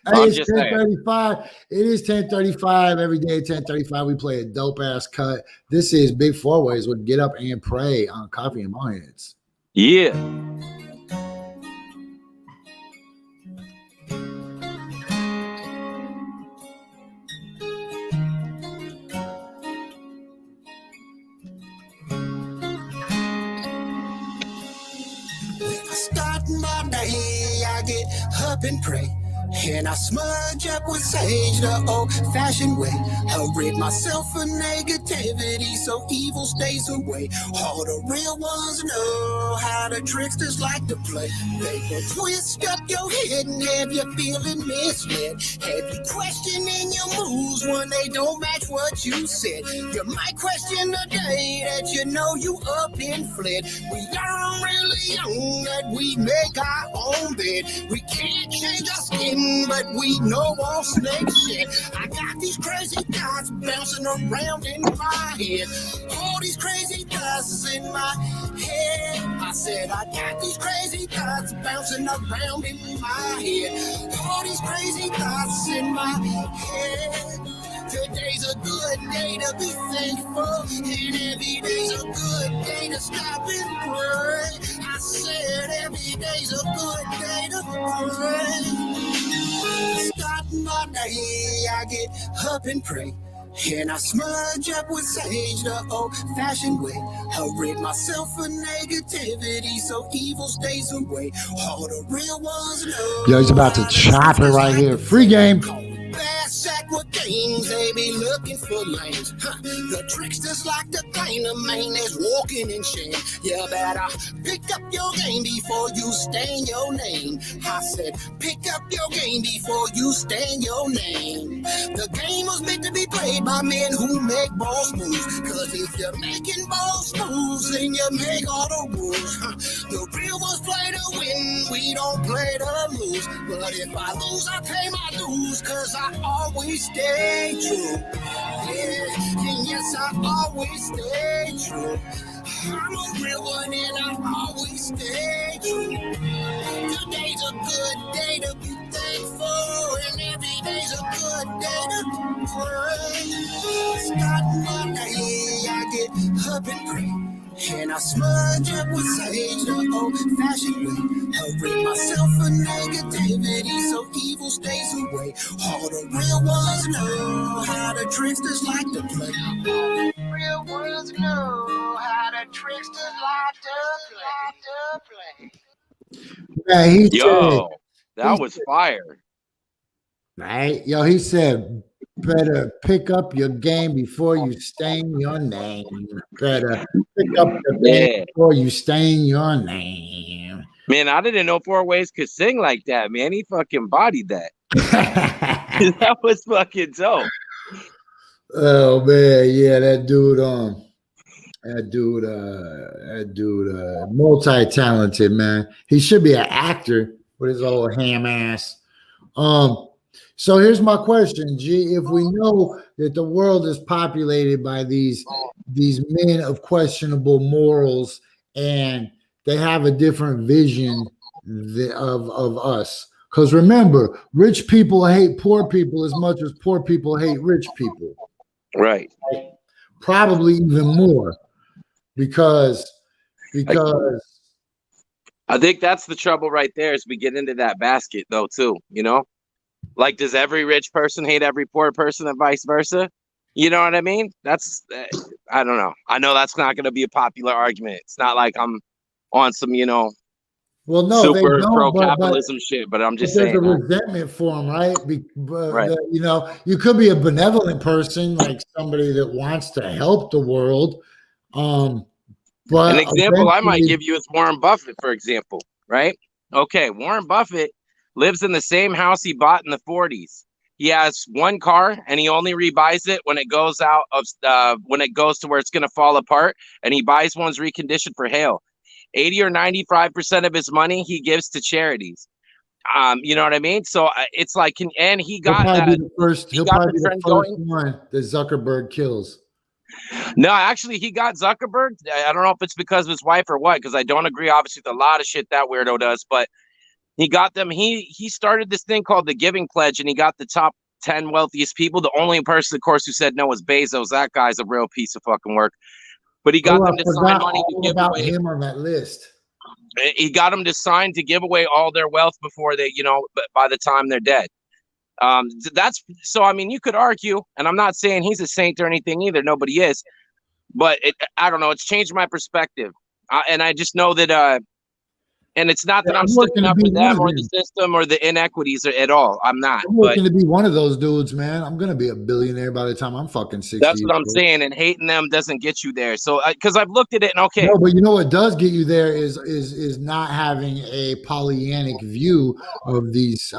it's 10:35. It is 10:35 every day at 10:35. We play a dope ass cut. This is Big Four Ways with Get Up and Pray on Coffee and Bonghits. Yeah. Start my day, I get up and pray, and I smudge up with sage the old-fashioned way. I rid myself of negativity so evil stays away. All the real ones know how the tricksters like to play. They will twist up your head and have you feeling misled. Have you questioning your moves when they don't match what you said. You might question the day that you know you up and fled. We don't really own that we make our own bed. We can't change our skin, but we know all snake shit. I got these crazy thoughts bouncing around in my head. All these crazy thoughts in my head. I said I got these crazy thoughts bouncing around in my head. All these crazy thoughts in my head. Today's a good day to be thankful, and every day's a good day to stop and pray. I said every day's a good day to pray. Starting my day, I get up and pray, and I smudge up with sage the old-fashioned way. I rid myself of negativity so evil stays away. All the real ones know. Yo, he's about to chop it right here. Free game. Bass sack with games, they be looking for lanes. The tricksters like to claim the man that's walking in shame. You better pick up your game before you stain your name. I said, pick up your game before you stain your name. The game was meant to be played by men who make boss moves. Cause if you're making boss moves, then you make all the rules. The real ones play to win, we don't play to lose. But if I lose, I pay my dues, cause I always stay true. Yeah, and yes, I always stay true. I'm a real one and I always stay true. Today's a good day to be thankful, and every day's a good day to pray. Starting my day, I get up and pray, and I smudge up with sage the old-fashioned way. I rid myself of negativity so evil stays away. All the real ones know how the tricksters like to play. All the real ones know how the tricksters like to play. Yeah, he Yo, said, that was fire. right? Yo, he said, better pick up your game before you stain your name. Better pick up your game before you stain your name. Man, I didn't know Four Ways could sing like that, man. He fucking bodied that. That was fucking dope. Oh man, yeah, that dude, multi-talented, man. He should be an actor with his old ham ass. So here's my question, G. If we know that the world is populated by these men of questionable morals, and they have a different vision of us, because remember, rich people hate poor people as much as poor people hate rich people. Right. Probably even more, because I think that's the trouble right there, is we get into that basket though too, you know? Like, does every rich person hate every poor person and vice versa? You know what I mean? That's, I don't know. I know that's not going to be a popular argument. It's not like I'm on some, you know, well, no, super pro-capitalism shit, but I'm just saying. There's a resentment for them, right? Right. You know, you could be a benevolent person, like somebody that wants to help the world. But an example I might give you is Warren Buffett, for example, right? Okay, Warren Buffett lives in the same house he bought in the 40s. He has one car, and he only rebuys it when it goes out of when it goes to where it's going to fall apart, and he buys ones reconditioned for hail. 80 or 95% of his money he gives to charities. You know what I mean? So it's like, and he got that. He'll probably be the first one that Zuckerberg kills. No, actually, he got Zuckerberg. I don't know if it's because of his wife or what, because I don't agree, obviously, with a lot of shit that weirdo does, but he got them. He started this thing called the Giving Pledge, and he got the top 10 wealthiest people. The only person, of course, who said no was Bezos. That guy's a real piece of fucking work. But he got them to sign money to give away. Him on that list. He got them to sign to give away all their wealth before they, by the time they're dead. That's so. I mean, you could argue, and I'm not saying he's a saint or anything either. Nobody is, but I don't know. It's changed my perspective, and I just know that. And it's not that I'm sticking up for them or the system or the inequities at all. I'm not. I'm looking to be one of those dudes, man. I'm gonna be a billionaire by the time I'm fucking 60. That's what I'm saying. And hating them doesn't get you there. So, because I've looked at it and okay. No, but you know what does get you there is not having a Pollyannic view of these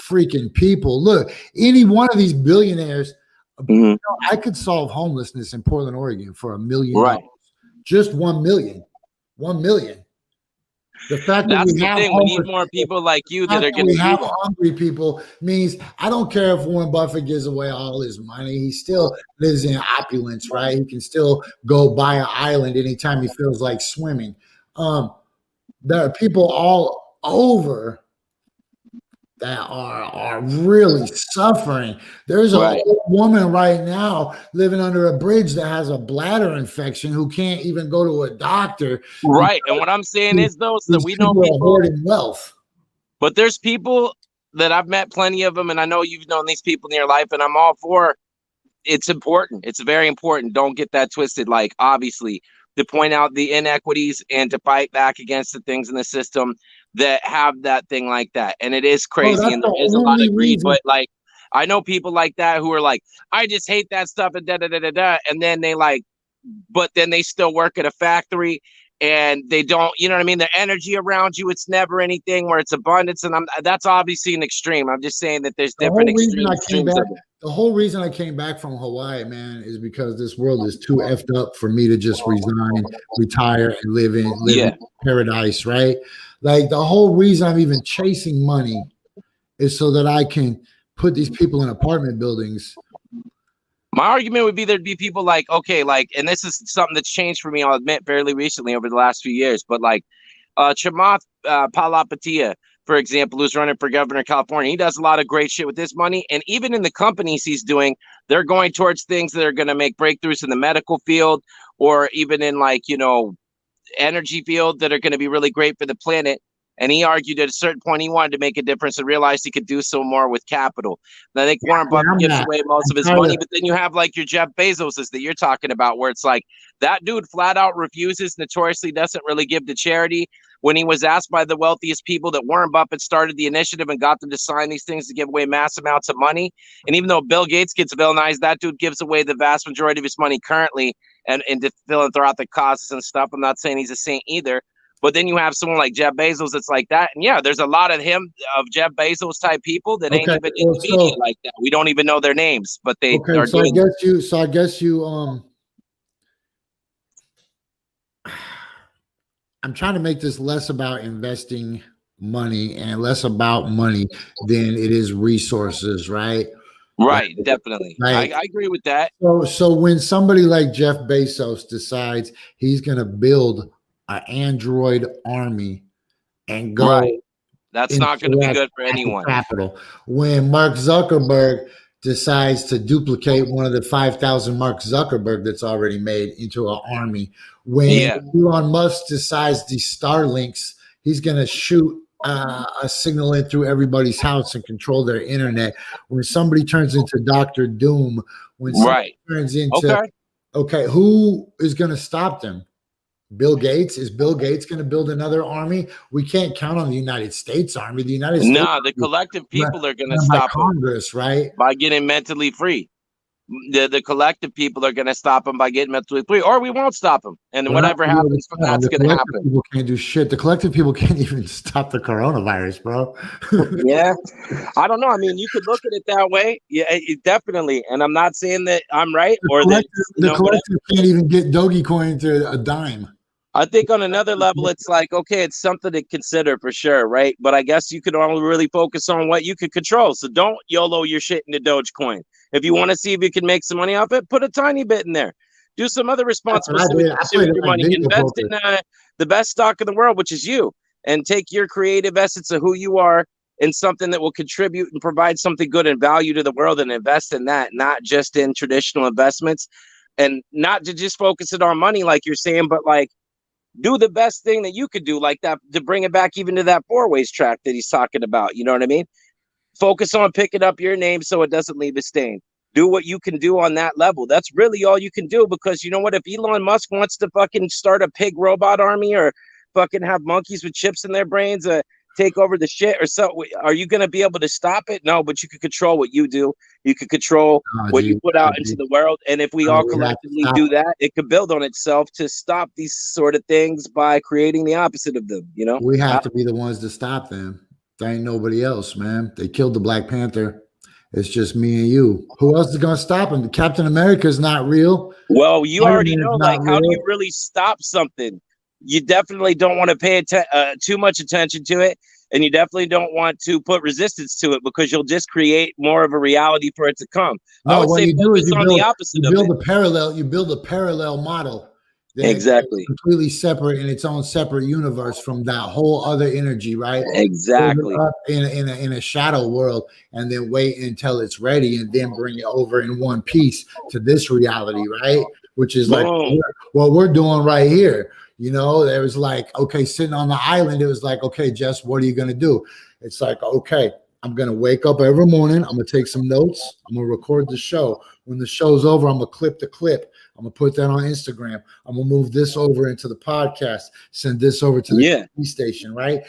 freaking people. Look, any one of these billionaires, I could solve homelessness in Portland, Oregon for $1 million. Right. Just 1 million. 1 million. The fact that that's the thing. We need more people like you that are going to have hungry people means I don't care if Warren Buffett gives away all his money. He still lives in opulence, right? He can still go buy an island anytime he feels like swimming. There are people all over that are really suffering. There's a woman right now living under a bridge that has a bladder infection who can't even go to a doctor. Right. And what I'm saying is, though, so that we know people hoarding wealth. But there's people that I've met plenty of them, and I know you've known these people in your life, and I'm all for it's important. It's very important. Don't get that twisted. Like, obviously, to point out the inequities and to fight back against the things in the system that have that thing like that. And it is crazy, and there is a lot of greed. But like, I know people like that who are like, I just hate that stuff and and then they but then they still work at a factory and they don't, you know what I mean? The energy around you, it's never anything where it's abundance. And that's obviously an extreme. I'm just saying that there's different extremes. The whole reason I came back from Hawaii, man, is because this world is too effed up for me to just resign, retire, and live in paradise, right? Like, the whole reason I'm even chasing money is so that I can put these people in apartment buildings. My argument would be there'd be people like, okay, like, and this is something that's changed for me, I'll admit, fairly recently over the last few years, but like Chamath Palihapitiya, for example, who's running for governor of California, he does a lot of great shit with this money. And even in the companies he's doing, they're going towards things that are going to make breakthroughs in the medical field or even in energy field that are going to be really great for the planet. And he argued at a certain point he wanted to make a difference and realized he could do so more with capital. And I think Warren Buffett gives away most of his money, but then you have like your Jeff Bezoses that you're talking about, where it's like that dude flat out refuses, notoriously doesn't really give to charity. When he was asked by the wealthiest people that Warren Buffett started the initiative and got them to sign these things to give away mass amounts of money. And even though Bill Gates gets villainized, that dude gives away the vast majority of his money currently and into philanthropic causes and stuff. I'm not saying he's a saint either. But then you have someone like Jeff Bezos that's like that. And yeah, there's a lot of Jeff Bezos type people that ain't even in the media like that. We don't even know their names, but they are doing it. I guess you I'm trying to make this less about investing money and less about money than it is resources, right? Right, definitely. I agree with that. So when somebody like Jeff Bezos decides he's going to build an android army and go, that's not going to be good for anyone. Capital. When Mark Zuckerberg decides to duplicate one of the 5,000 Mark Zuckerberg that's already made into an army, when Elon Musk decides the Starlinks, he's going to shoot a signal in through everybody's house and control their internet. When somebody turns into Dr. Doom, when somebody turns into who is going to stop them? Bill Gates? Is Bill Gates going to build another army? We can't count on the United States Army. The United States. No, the collective people are going to stop Congress, right? By getting mentally free. The collective people are going to stop them by getting mentally free, or we won't stop them. And whatever happens from that's going to happen. People can't do shit. The collective people can't even stop the coronavirus, bro. Yeah, I don't know. I mean, you could look at it that way. Yeah, definitely. And I'm not saying that I'm right or that the collective can't even get Dogecoin to a dime. I think on another level, it's like, okay, it's something to consider for sure, right? But I guess you could only really focus on what you could control. So don't YOLO your shit into Dogecoin. If you want to see if you can make some money off it, put a tiny bit in there. Do some other responsible stuff with your money. Invest in the best stock in the world, which is you, and take your creative essence of who you are in something that will contribute and provide something good and value to the world, and invest in that, not just in traditional investments, and not to just focus it on money like you're saying, but like do the best thing that you could do, like that, to bring it back even to that 4-ways track that he's talking about. You know what I mean? Focus on picking up your name so it doesn't leave a stain. Do what you can do on that level. That's really all you can do, because you know what? If Elon Musk wants to fucking start a pig robot army, or fucking have monkeys with chips in their brains, take over the shit or so, are you going to be able to stop it? No, but you can control what you do. You can control what you put out into the world. And if we all collectively do that, it could build on itself to stop these sort of things by creating the opposite of them. You know, we have to be the ones to stop them. There ain't nobody else, man. They killed the Black Panther. It's just me and you. Who else is going to stop him? Captain America is not real. Well, you already know, like, how do you really stop something? You definitely don't want to pay too much attention to it, and you definitely don't want to put resistance to it, because you'll just create more of a reality for it to come. No, I would say focus on the opposite of it. You build a parallel model. Exactly. Completely separate, in its own separate universe from that whole other energy, right? Exactly. In a shadow world, and then wait until it's ready, and then bring it over in one piece to this reality, right? Which is like what we're doing right here. You know, there was like, okay, sitting on the island, it was like, okay, Jess, what are you going to do? It's like, okay, I'm going to wake up every morning. I'm going to take some notes. I'm going to record the show. When the show's over, I'm going to clip the clip. I'm going to put that on Instagram. I'm going to move this over into the podcast, send this over to the TV station, right?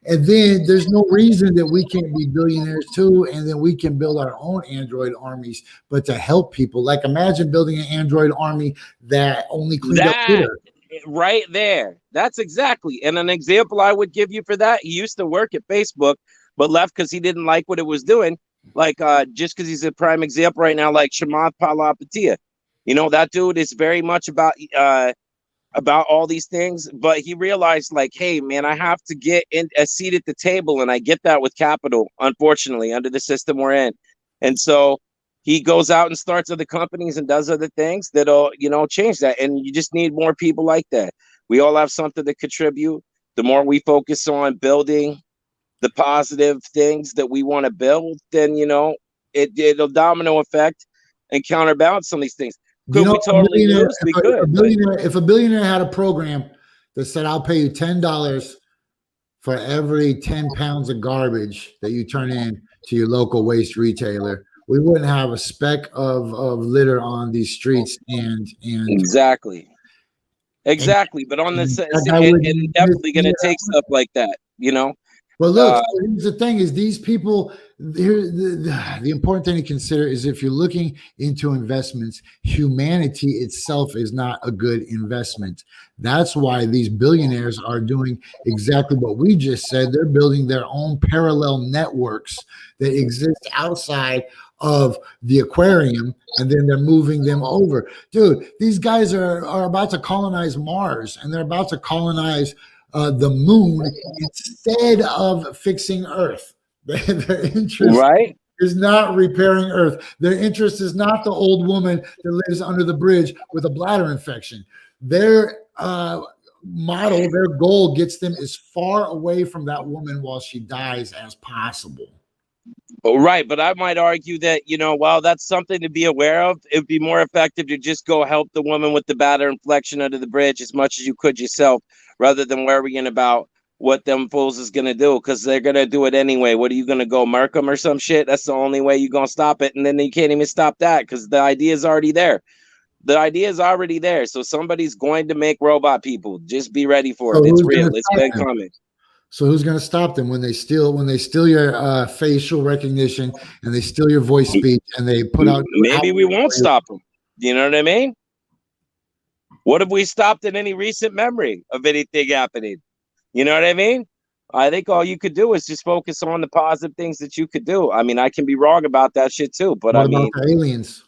And then there's no reason that we can't be billionaires too, and then we can build our own Android armies, but to help people. Like, imagine building an Android army that only cleaned up Twitter. Right there. That's exactly. And an example I would give you for that, he used to work at Facebook, but left because he didn't like what it was doing. Like, just because he's a prime example right now, like Chamath Palihapitiya. You know, that dude is very much about all these things, but he realized, like, hey, man, I have to get in a seat at the table, and I get that with capital, unfortunately, under the system we're in. And so he goes out and starts other companies and does other things that'll, you know, change that. And you just need more people like that. We all have something to contribute. The more we focus on building the positive things that we want to build, then, you know, it'll domino effect and counterbalance some of these things. Could we totally lose? We could. If a billionaire had a program that said, I'll pay you $10 for every 10 pounds of garbage that you turn in to your local waste retailer, we wouldn't have a speck of litter on these streets. And exactly. But on this, and definitely going to take stuff like that, you know. But look, here's the thing: is these people. Here, the important thing to consider is, if you're looking into investments, humanity itself is not a good investment. That's why these billionaires are doing exactly what we just said. They're building their own parallel networks that exist outside of the aquarium, and then they're moving them over. Dude, these guys are about to colonize Mars, and they're about to colonize the moon instead of fixing Earth. Their interest is not repairing Earth. Their interest is not the old woman that lives under the bridge with a bladder infection. Their model, their goal gets them as far away from that woman while she dies as possible. Right, but I might argue that, you know, while that's something to be aware of, it would be more effective to just go help the woman with the bladder infection under the bridge as much as you could yourself, rather than worrying about what them fools is going to do, because they're going to do it anyway. What are you going to go murk them or some shit? That's the only way you're going to stop it, and then you can't even stop that because the idea is already there. The idea is already there, so somebody's going to make robot people. Just be ready for it. It's real. It's been coming. So who's going to stop them when they steal your facial recognition, and they steal your voice speech, and they put out? Maybe we won't stop them. You know what I mean? What have we stopped in any recent memory of anything happening? You know what I mean? I think all you could do is just focus on the positive things that you could do. I mean, I can be wrong about that shit too, but what about the aliens?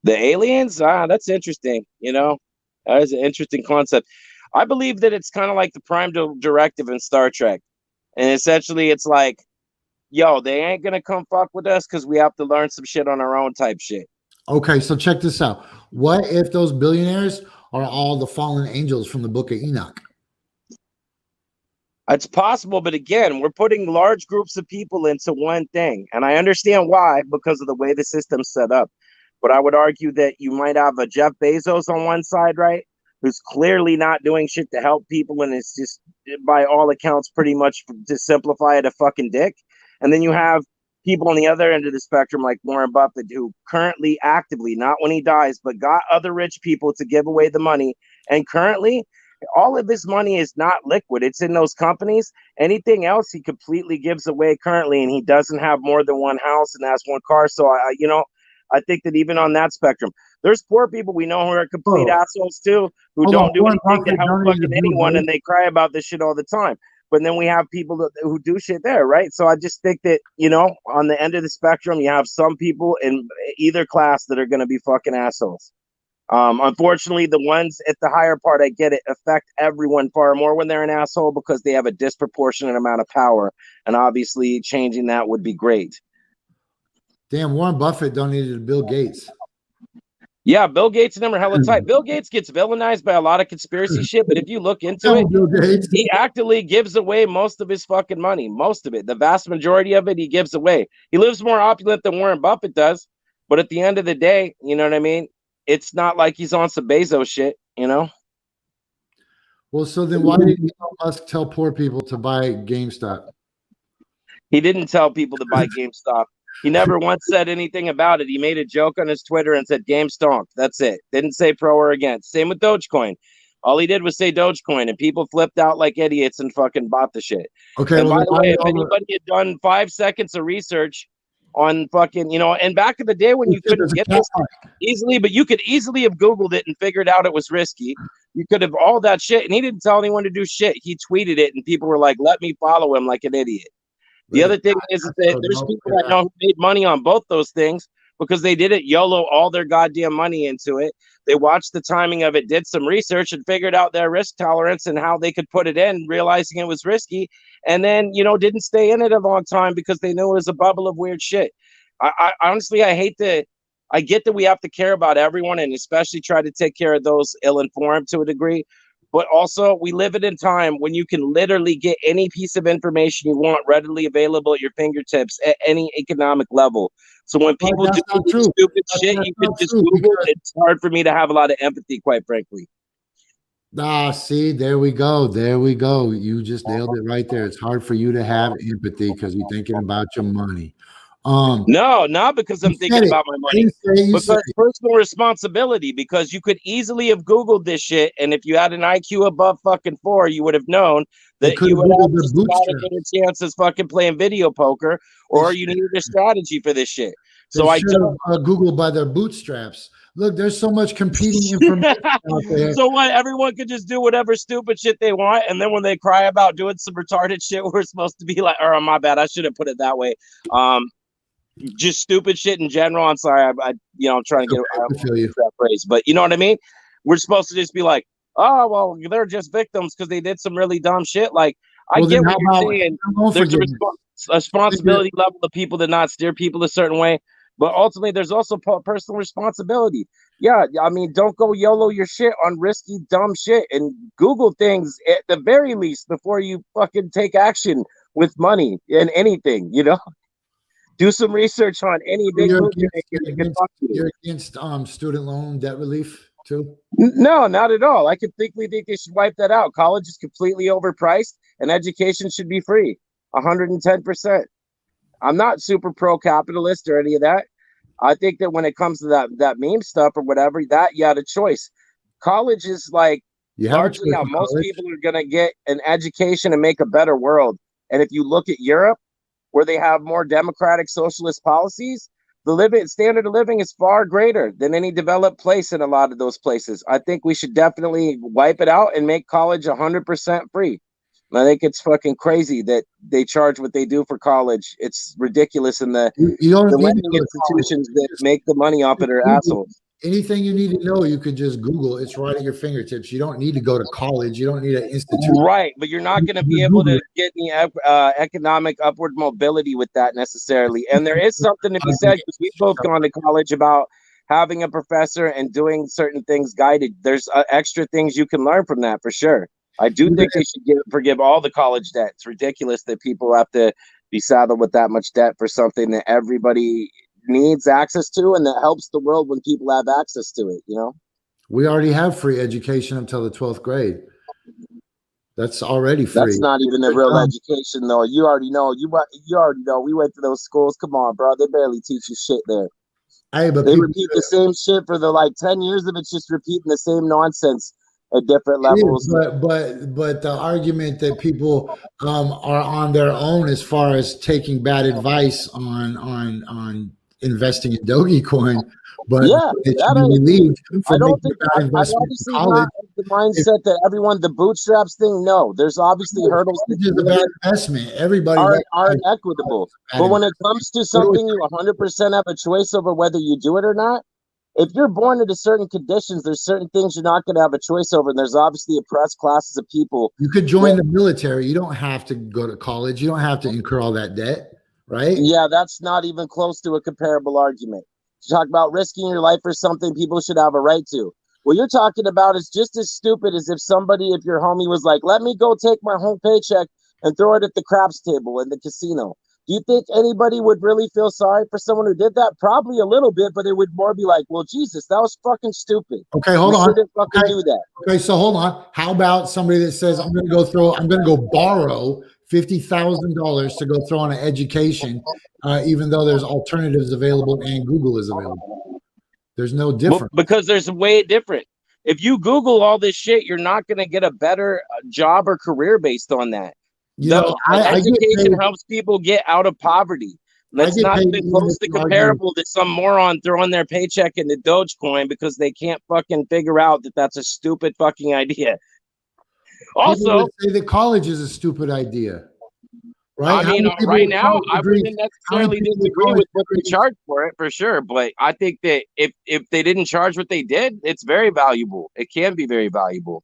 The aliens? That's interesting. You know, that is an interesting concept. I believe that it's kind of like the prime directive in Star Trek. And essentially it's like, yo, they ain't going to come fuck with us because we have to learn some shit on our own type shit. Okay, so check this out. What if those billionaires are all the fallen angels from the Book of Enoch? It's possible, but again, we're putting large groups of people into one thing. And I understand why, because of the way the system's set up. But I would argue that you might have a Jeff Bezos on one side, right? who's clearly not doing shit to help people, and it's just, by all accounts, pretty much, to simplify it, a fucking dick. And then you have people on the other end of the spectrum like Warren Buffett, who currently actively, not when he dies, but got other rich people to give away the money. And currently, all of his money is not liquid. It's in those companies. Anything else he completely gives away currently, and he doesn't have more than one house and has one car. So, I think that even on that spectrum, there's poor people we know who are complete assholes too, who don't do anything to help fucking anyone, and they cry about this shit all the time. But then we have people who do shit there, right? So I just think that, on the end of the spectrum, you have some people in either class that are going to be fucking assholes. Unfortunately, the ones at the higher part, I get it, affect everyone far more when they're an asshole because they have a disproportionate amount of power. And obviously, changing that would be great. Damn, Warren Buffett donated to Bill Gates. Yeah, Bill Gates and them are hella tight. Bill Gates gets villainized by a lot of conspiracy shit, but if you look into it, he actively gives away most of his fucking money. Most of it. The vast majority of it he gives away. He lives more opulent than Warren Buffett does, but at the end of the day, you know what I mean? It's not like he's on some Bezos shit, Well, so then why did Elon Musk tell poor people to buy GameStop? He didn't tell people to buy GameStop. He never once said anything about it. He made a joke on his Twitter and said game stonk. That's it. Didn't say pro or against. Same with Dogecoin. All he did was say Dogecoin, and people flipped out like idiots and fucking bought the shit. Okay. And by the way, if anybody had done 5 seconds of research on fucking, and back in the day when you couldn't get this easily, but you could easily have Googled it and figured out it was risky. You could have all that shit, and he didn't tell anyone to do shit. He tweeted it, and people were like, let me follow him like an idiot. The other thing is that there's people I know who made money on both those things because they did it YOLO all their goddamn money into it. They watched the timing of it, did some research, and figured out their risk tolerance and how they could put it in, realizing it was risky, and then, didn't stay in it a long time because they knew it was a bubble of weird shit. I honestly, I get that we have to care about everyone and especially try to take care of those ill-informed to a degree. But also, we live in a time when you can literally get any piece of information you want readily available at your fingertips at any economic level. So when people do stupid shit, you can just Google it. It's hard for me to have a lot of empathy, quite frankly. See, there we go. There we go. You just nailed it right there. It's hard for you to have empathy because you're thinking about your money. No, not because I'm thinking about my money, because personal responsibility, because you could easily have Googled this shit, and if you had an IQ above fucking 4, you would have known that you would have just about a better chance as fucking playing video poker, or you needed a strategy for this shit. So I don't Google by their bootstraps. Look, there's so much competing information out there. So what? Everyone could just do whatever stupid shit they want, and then when they cry about doing some retarded shit, we're supposed to be like, "Oh, my bad, I shouldn't put it that way." Just stupid shit in general. I'm sorry, I'm trying to get that phrase, but you know what I mean. We're supposed to just be like, "Oh, well, they're just victims because they did some really dumb shit." Like, I get what you're saying. There's a responsibility level of people to not steer people a certain way. But ultimately, there's also personal responsibility. Yeah, I mean, don't go YOLO your shit on risky, dumb shit, and Google things at the very least before you fucking take action with money and anything, Do some research on any big movie. You're against student loan debt relief too? No, not at all. I completely think they should wipe that out. College is completely overpriced, and education should be free, 110%. I'm not super pro-capitalist or any of that. I think that when it comes to that meme stuff or whatever, that you had a choice. College is like largely how most people are going to get an education and make a better world. And if you look at Europe, where they have more democratic socialist policies, the standard of living is far greater than any developed place in a lot of those places. I think we should definitely wipe it out and make college 100% free. I think it's fucking crazy that they charge what they do for college. It's ridiculous, and the lending institutions that make the money off it are assholes. Anything you need to know, you could just Google. It's right at your fingertips. You don't need to go to college. You don't need an institute. Right, but you're not going to be able to get any economic upward mobility with that necessarily. And there is something to be said, because we've both gone to college, about having a professor and doing certain things guided. There's extra things you can learn from that for sure. I do think they should forgive all the college debt. It's ridiculous that people have to be saddled with that much debt for something that everybody needs access to, and that helps the world when people have access to it, We already have free education until the 12th grade. That's already free. That's not even a real education, though. You already know. You already know. We went to those schools. Come on, bro. They barely teach you shit there. Hey, but they repeat the same shit for the like 10 years of it's just repeating the same nonsense at different levels. But the argument that people are on their own as far as taking bad advice on investing in Dogecoin, but yeah, I don't think obviously not the mindset that everyone the bootstraps thing. No, there's obviously hurdles that bad investment. Everybody aren't equitable. But when it comes to something you 100% have a choice over whether you do it or not. If you're born into certain conditions, there's certain things you're not going to have a choice over. And there's obviously oppressed classes of people. You could join the military. You don't have to go to college. You don't have to incur all that debt, right? Yeah, that's not even close to a comparable argument. You talk about risking your life for something people should have a right to. What you're talking about is just as stupid as if your homie was like, let me go take my whole paycheck and throw it at the craps table in the casino. Do you think anybody would really feel sorry for someone who did that? Probably a little bit, but it would more be like, well, Jesus, that was fucking stupid. Okay, hold on. Shouldn't fucking do that. Okay, so hold on. How about somebody that says, I'm going to go borrow $50,000 to go throw on an education, even though there's alternatives available and Google is available. There's no difference. Well, because there's a way different. If you Google all this shit, you're not going to get a better job or career based on that. Education helps people get out of poverty. That's not even close to comparable to some moron throwing their paycheck into Dogecoin because they can't fucking figure out that that's a stupid fucking idea. Also, say that college is a stupid idea, right? I mean, right now, I wouldn't necessarily disagree with what they charge for it for sure, but I think that if they didn't charge what they did, it's very valuable. It can be very valuable.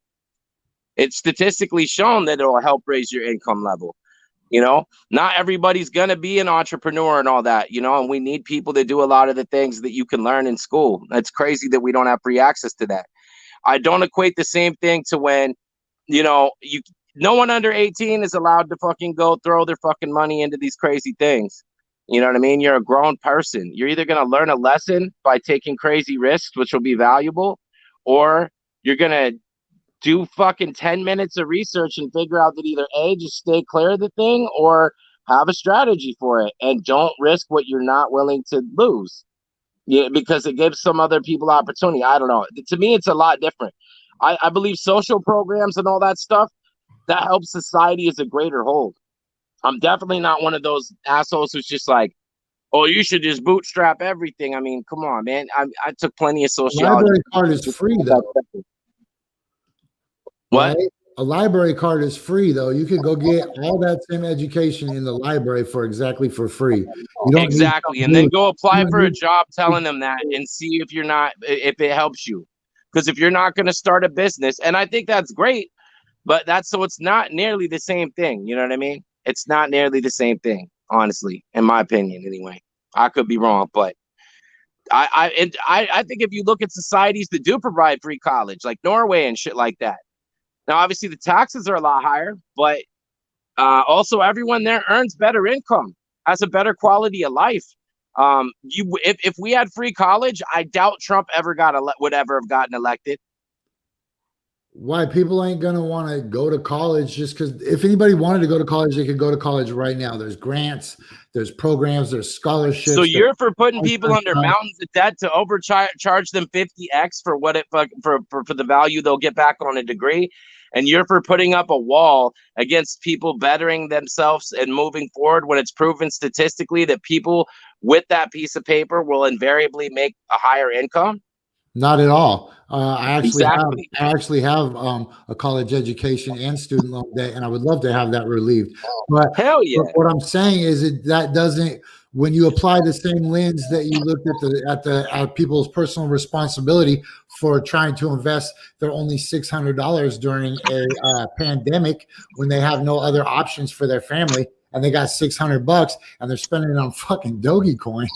It's statistically shown that it'll help raise your income level. You know, not everybody's going to be an entrepreneur and all that, you know, and we need people to do a lot of the things that you can learn in school. It's crazy that we don't have free access to that. I don't equate the same thing to when, you know, no one under 18 is allowed to fucking go throw their fucking money into these crazy things. You know what I mean? You're a grown person. You're either going to learn a lesson by taking crazy risks, which will be valuable, or you're going to do fucking 10 minutes of research and figure out that either A, just stay clear of the thing or have a strategy for it and don't risk what you're not willing to lose. Yeah, because it gives some other people opportunity. I don't know. To me, it's a lot different. I believe social programs and all that stuff, that helps society as a greater whole. I'm definitely not one of those assholes who's just like, oh, you should just bootstrap everything. I mean, come on, man. I took plenty of sociology. Library card is free, though. What? Right? A library card is free, though. You could go get all that same education in the library for free. You don't exactly, and then go apply for a job telling them that and see if if it helps you. Because if you're not going to start a business, and I think that's great, but it's not nearly the same thing. You know what I mean? It's not nearly the same thing, honestly, in my opinion. Anyway, I could be wrong, but I think if you look at societies that do provide free college, like Norway and shit like that. Now, obviously, the taxes are a lot higher, but also everyone there earns better income, has a better quality of life. If we had free college, I doubt Trump would ever have gotten elected. Why? People ain't gonna want to go to college just because. If anybody wanted to go to college, they could go to college right now. There's grants, there's programs, there's scholarships. So you're for putting people under mountains of debt to overcharge them 50x for what for the value they'll get back on a degree, and you're for putting up a wall against people bettering themselves and moving forward when it's proven statistically that people with that piece of paper will invariably make a higher income. Not at all. I actually have a college education and student loan debt, and I would love to have that relieved. But hell yeah! But what I'm saying is that doesn't. When you apply the same lens that you looked at people's personal responsibility for trying to invest their only $600 during a pandemic when they have no other options for their family and they got $600 and they're spending it on fucking Dogecoin.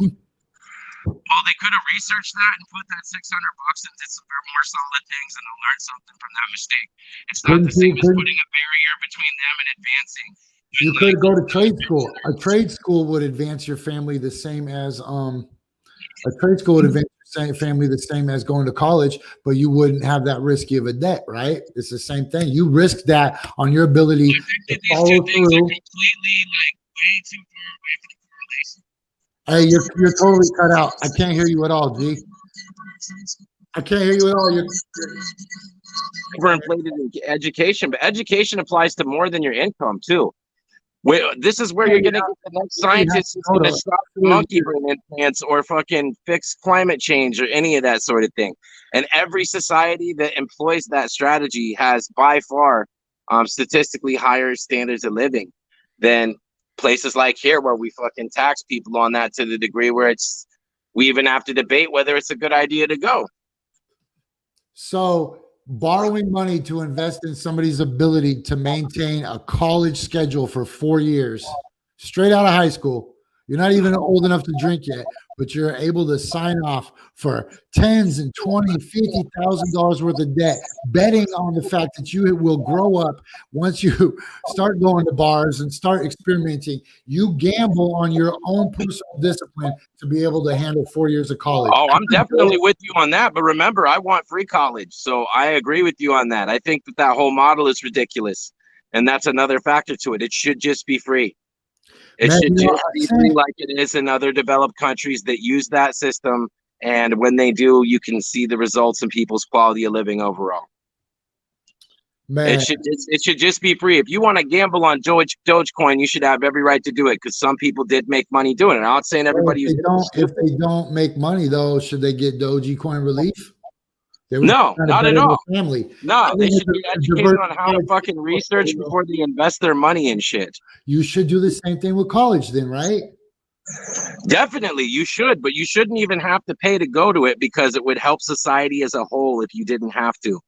Well, they could have researched that and put that $600 and did some more solid things and learned something from that mistake. It's not the same as putting a barrier between them and advancing. You could go to trade school. A trade school would advance your family the same as same family the same as going to college, but you wouldn't have that risky of a debt, right? It's the same thing. You risk that on your ability to follow through. Completely like way too far away from the correlation. Hey, you're totally cut out. I can't hear you at all, G. I can't hear you at all. You're overinflated in education, but education applies to more than your income too. This is where you're going to get the next scientist who's going to stop monkey brain implants or fucking fix climate change or any of that sort of thing. And every society that employs that strategy has by far statistically higher standards of living than places like here, where we fucking tax people on that to the degree where we even have to debate whether it's a good idea to go. So borrowing money to invest in somebody's ability to maintain a college schedule for 4 years, straight out of high school. You're not even old enough to drink yet, but you're able to sign off for tens and $20,000, $50,000 worth of debt, betting on the fact that you will grow up once you start going to bars and start experimenting. You gamble on your own personal discipline to be able to handle 4 years of college. Oh, I'm definitely with you on that. But remember, I want free college. So I agree with you on that. I think that whole model is ridiculous. And that's another factor to it. It should just be free. It should just be free like it is in other developed countries that use that system. And when they do, you can see the results in people's quality of living overall. Man. It should just be free. If you want to gamble on Dogecoin, you should have every right to do it, because some people did make money doing it. I'm not saying everybody. If they don't make money, though, should they get Dogecoin relief? No, not at all. Family. No, they should be educated on how to fucking research before they invest their money in shit. You should do the same thing with college then, right? Definitely, you should, but you shouldn't even have to pay to go to it, because it would help society as a whole if you didn't have to.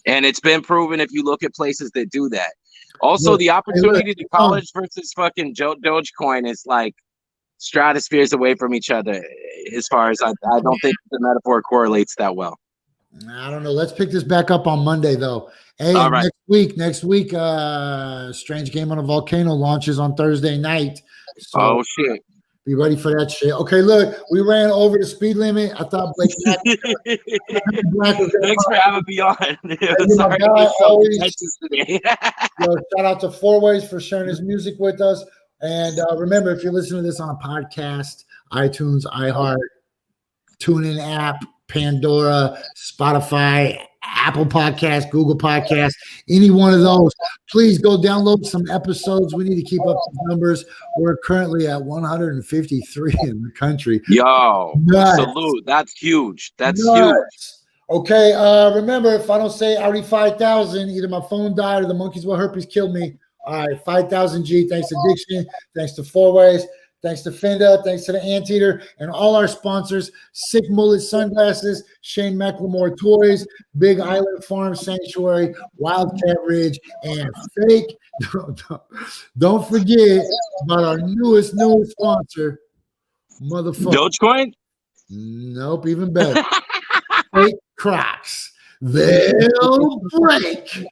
And it's been proven if you look at places that do that. Also, the opportunity to college versus fucking Dogecoin is like stratospheres away from each other. As far as I don't think the metaphor correlates that well. I don't know. Let's pick this back up on Monday, though. Hey, all right. Next week, Strange Game on a Volcano launches on Thursday night. So oh shit! Be ready for that shit. Okay, look, we ran over the speed limit. I thought Blake Black was thanks for having me on. Sorry, shout out to Four Ways for sharing his music with us. And remember, if you're listening to this on a podcast, iTunes, iHeart, TuneIn app, Pandora, Spotify, Apple Podcasts, Google Podcasts, any one of those, please go download some episodes. We need to keep up the numbers. We're currently at 153 in the country. Yo, salute. That's huge. That's huge. Okay, remember, if I don't say already 5,000, either my phone died or the monkeys with herpes killed me. All right, 5,000 G. Thanks to Diction. Thanks to Four Ways. Thanks to Fenda. Thanks to the Anteater and all our sponsors: Sick Mullet Sunglasses, Shane McLemore Toys, Big Island Farm Sanctuary, Wildcat Ridge, and Fake. Don't forget about our newest sponsor, motherfucker. Dogecoin? Nope, even better. Fake Crocs. They'll break.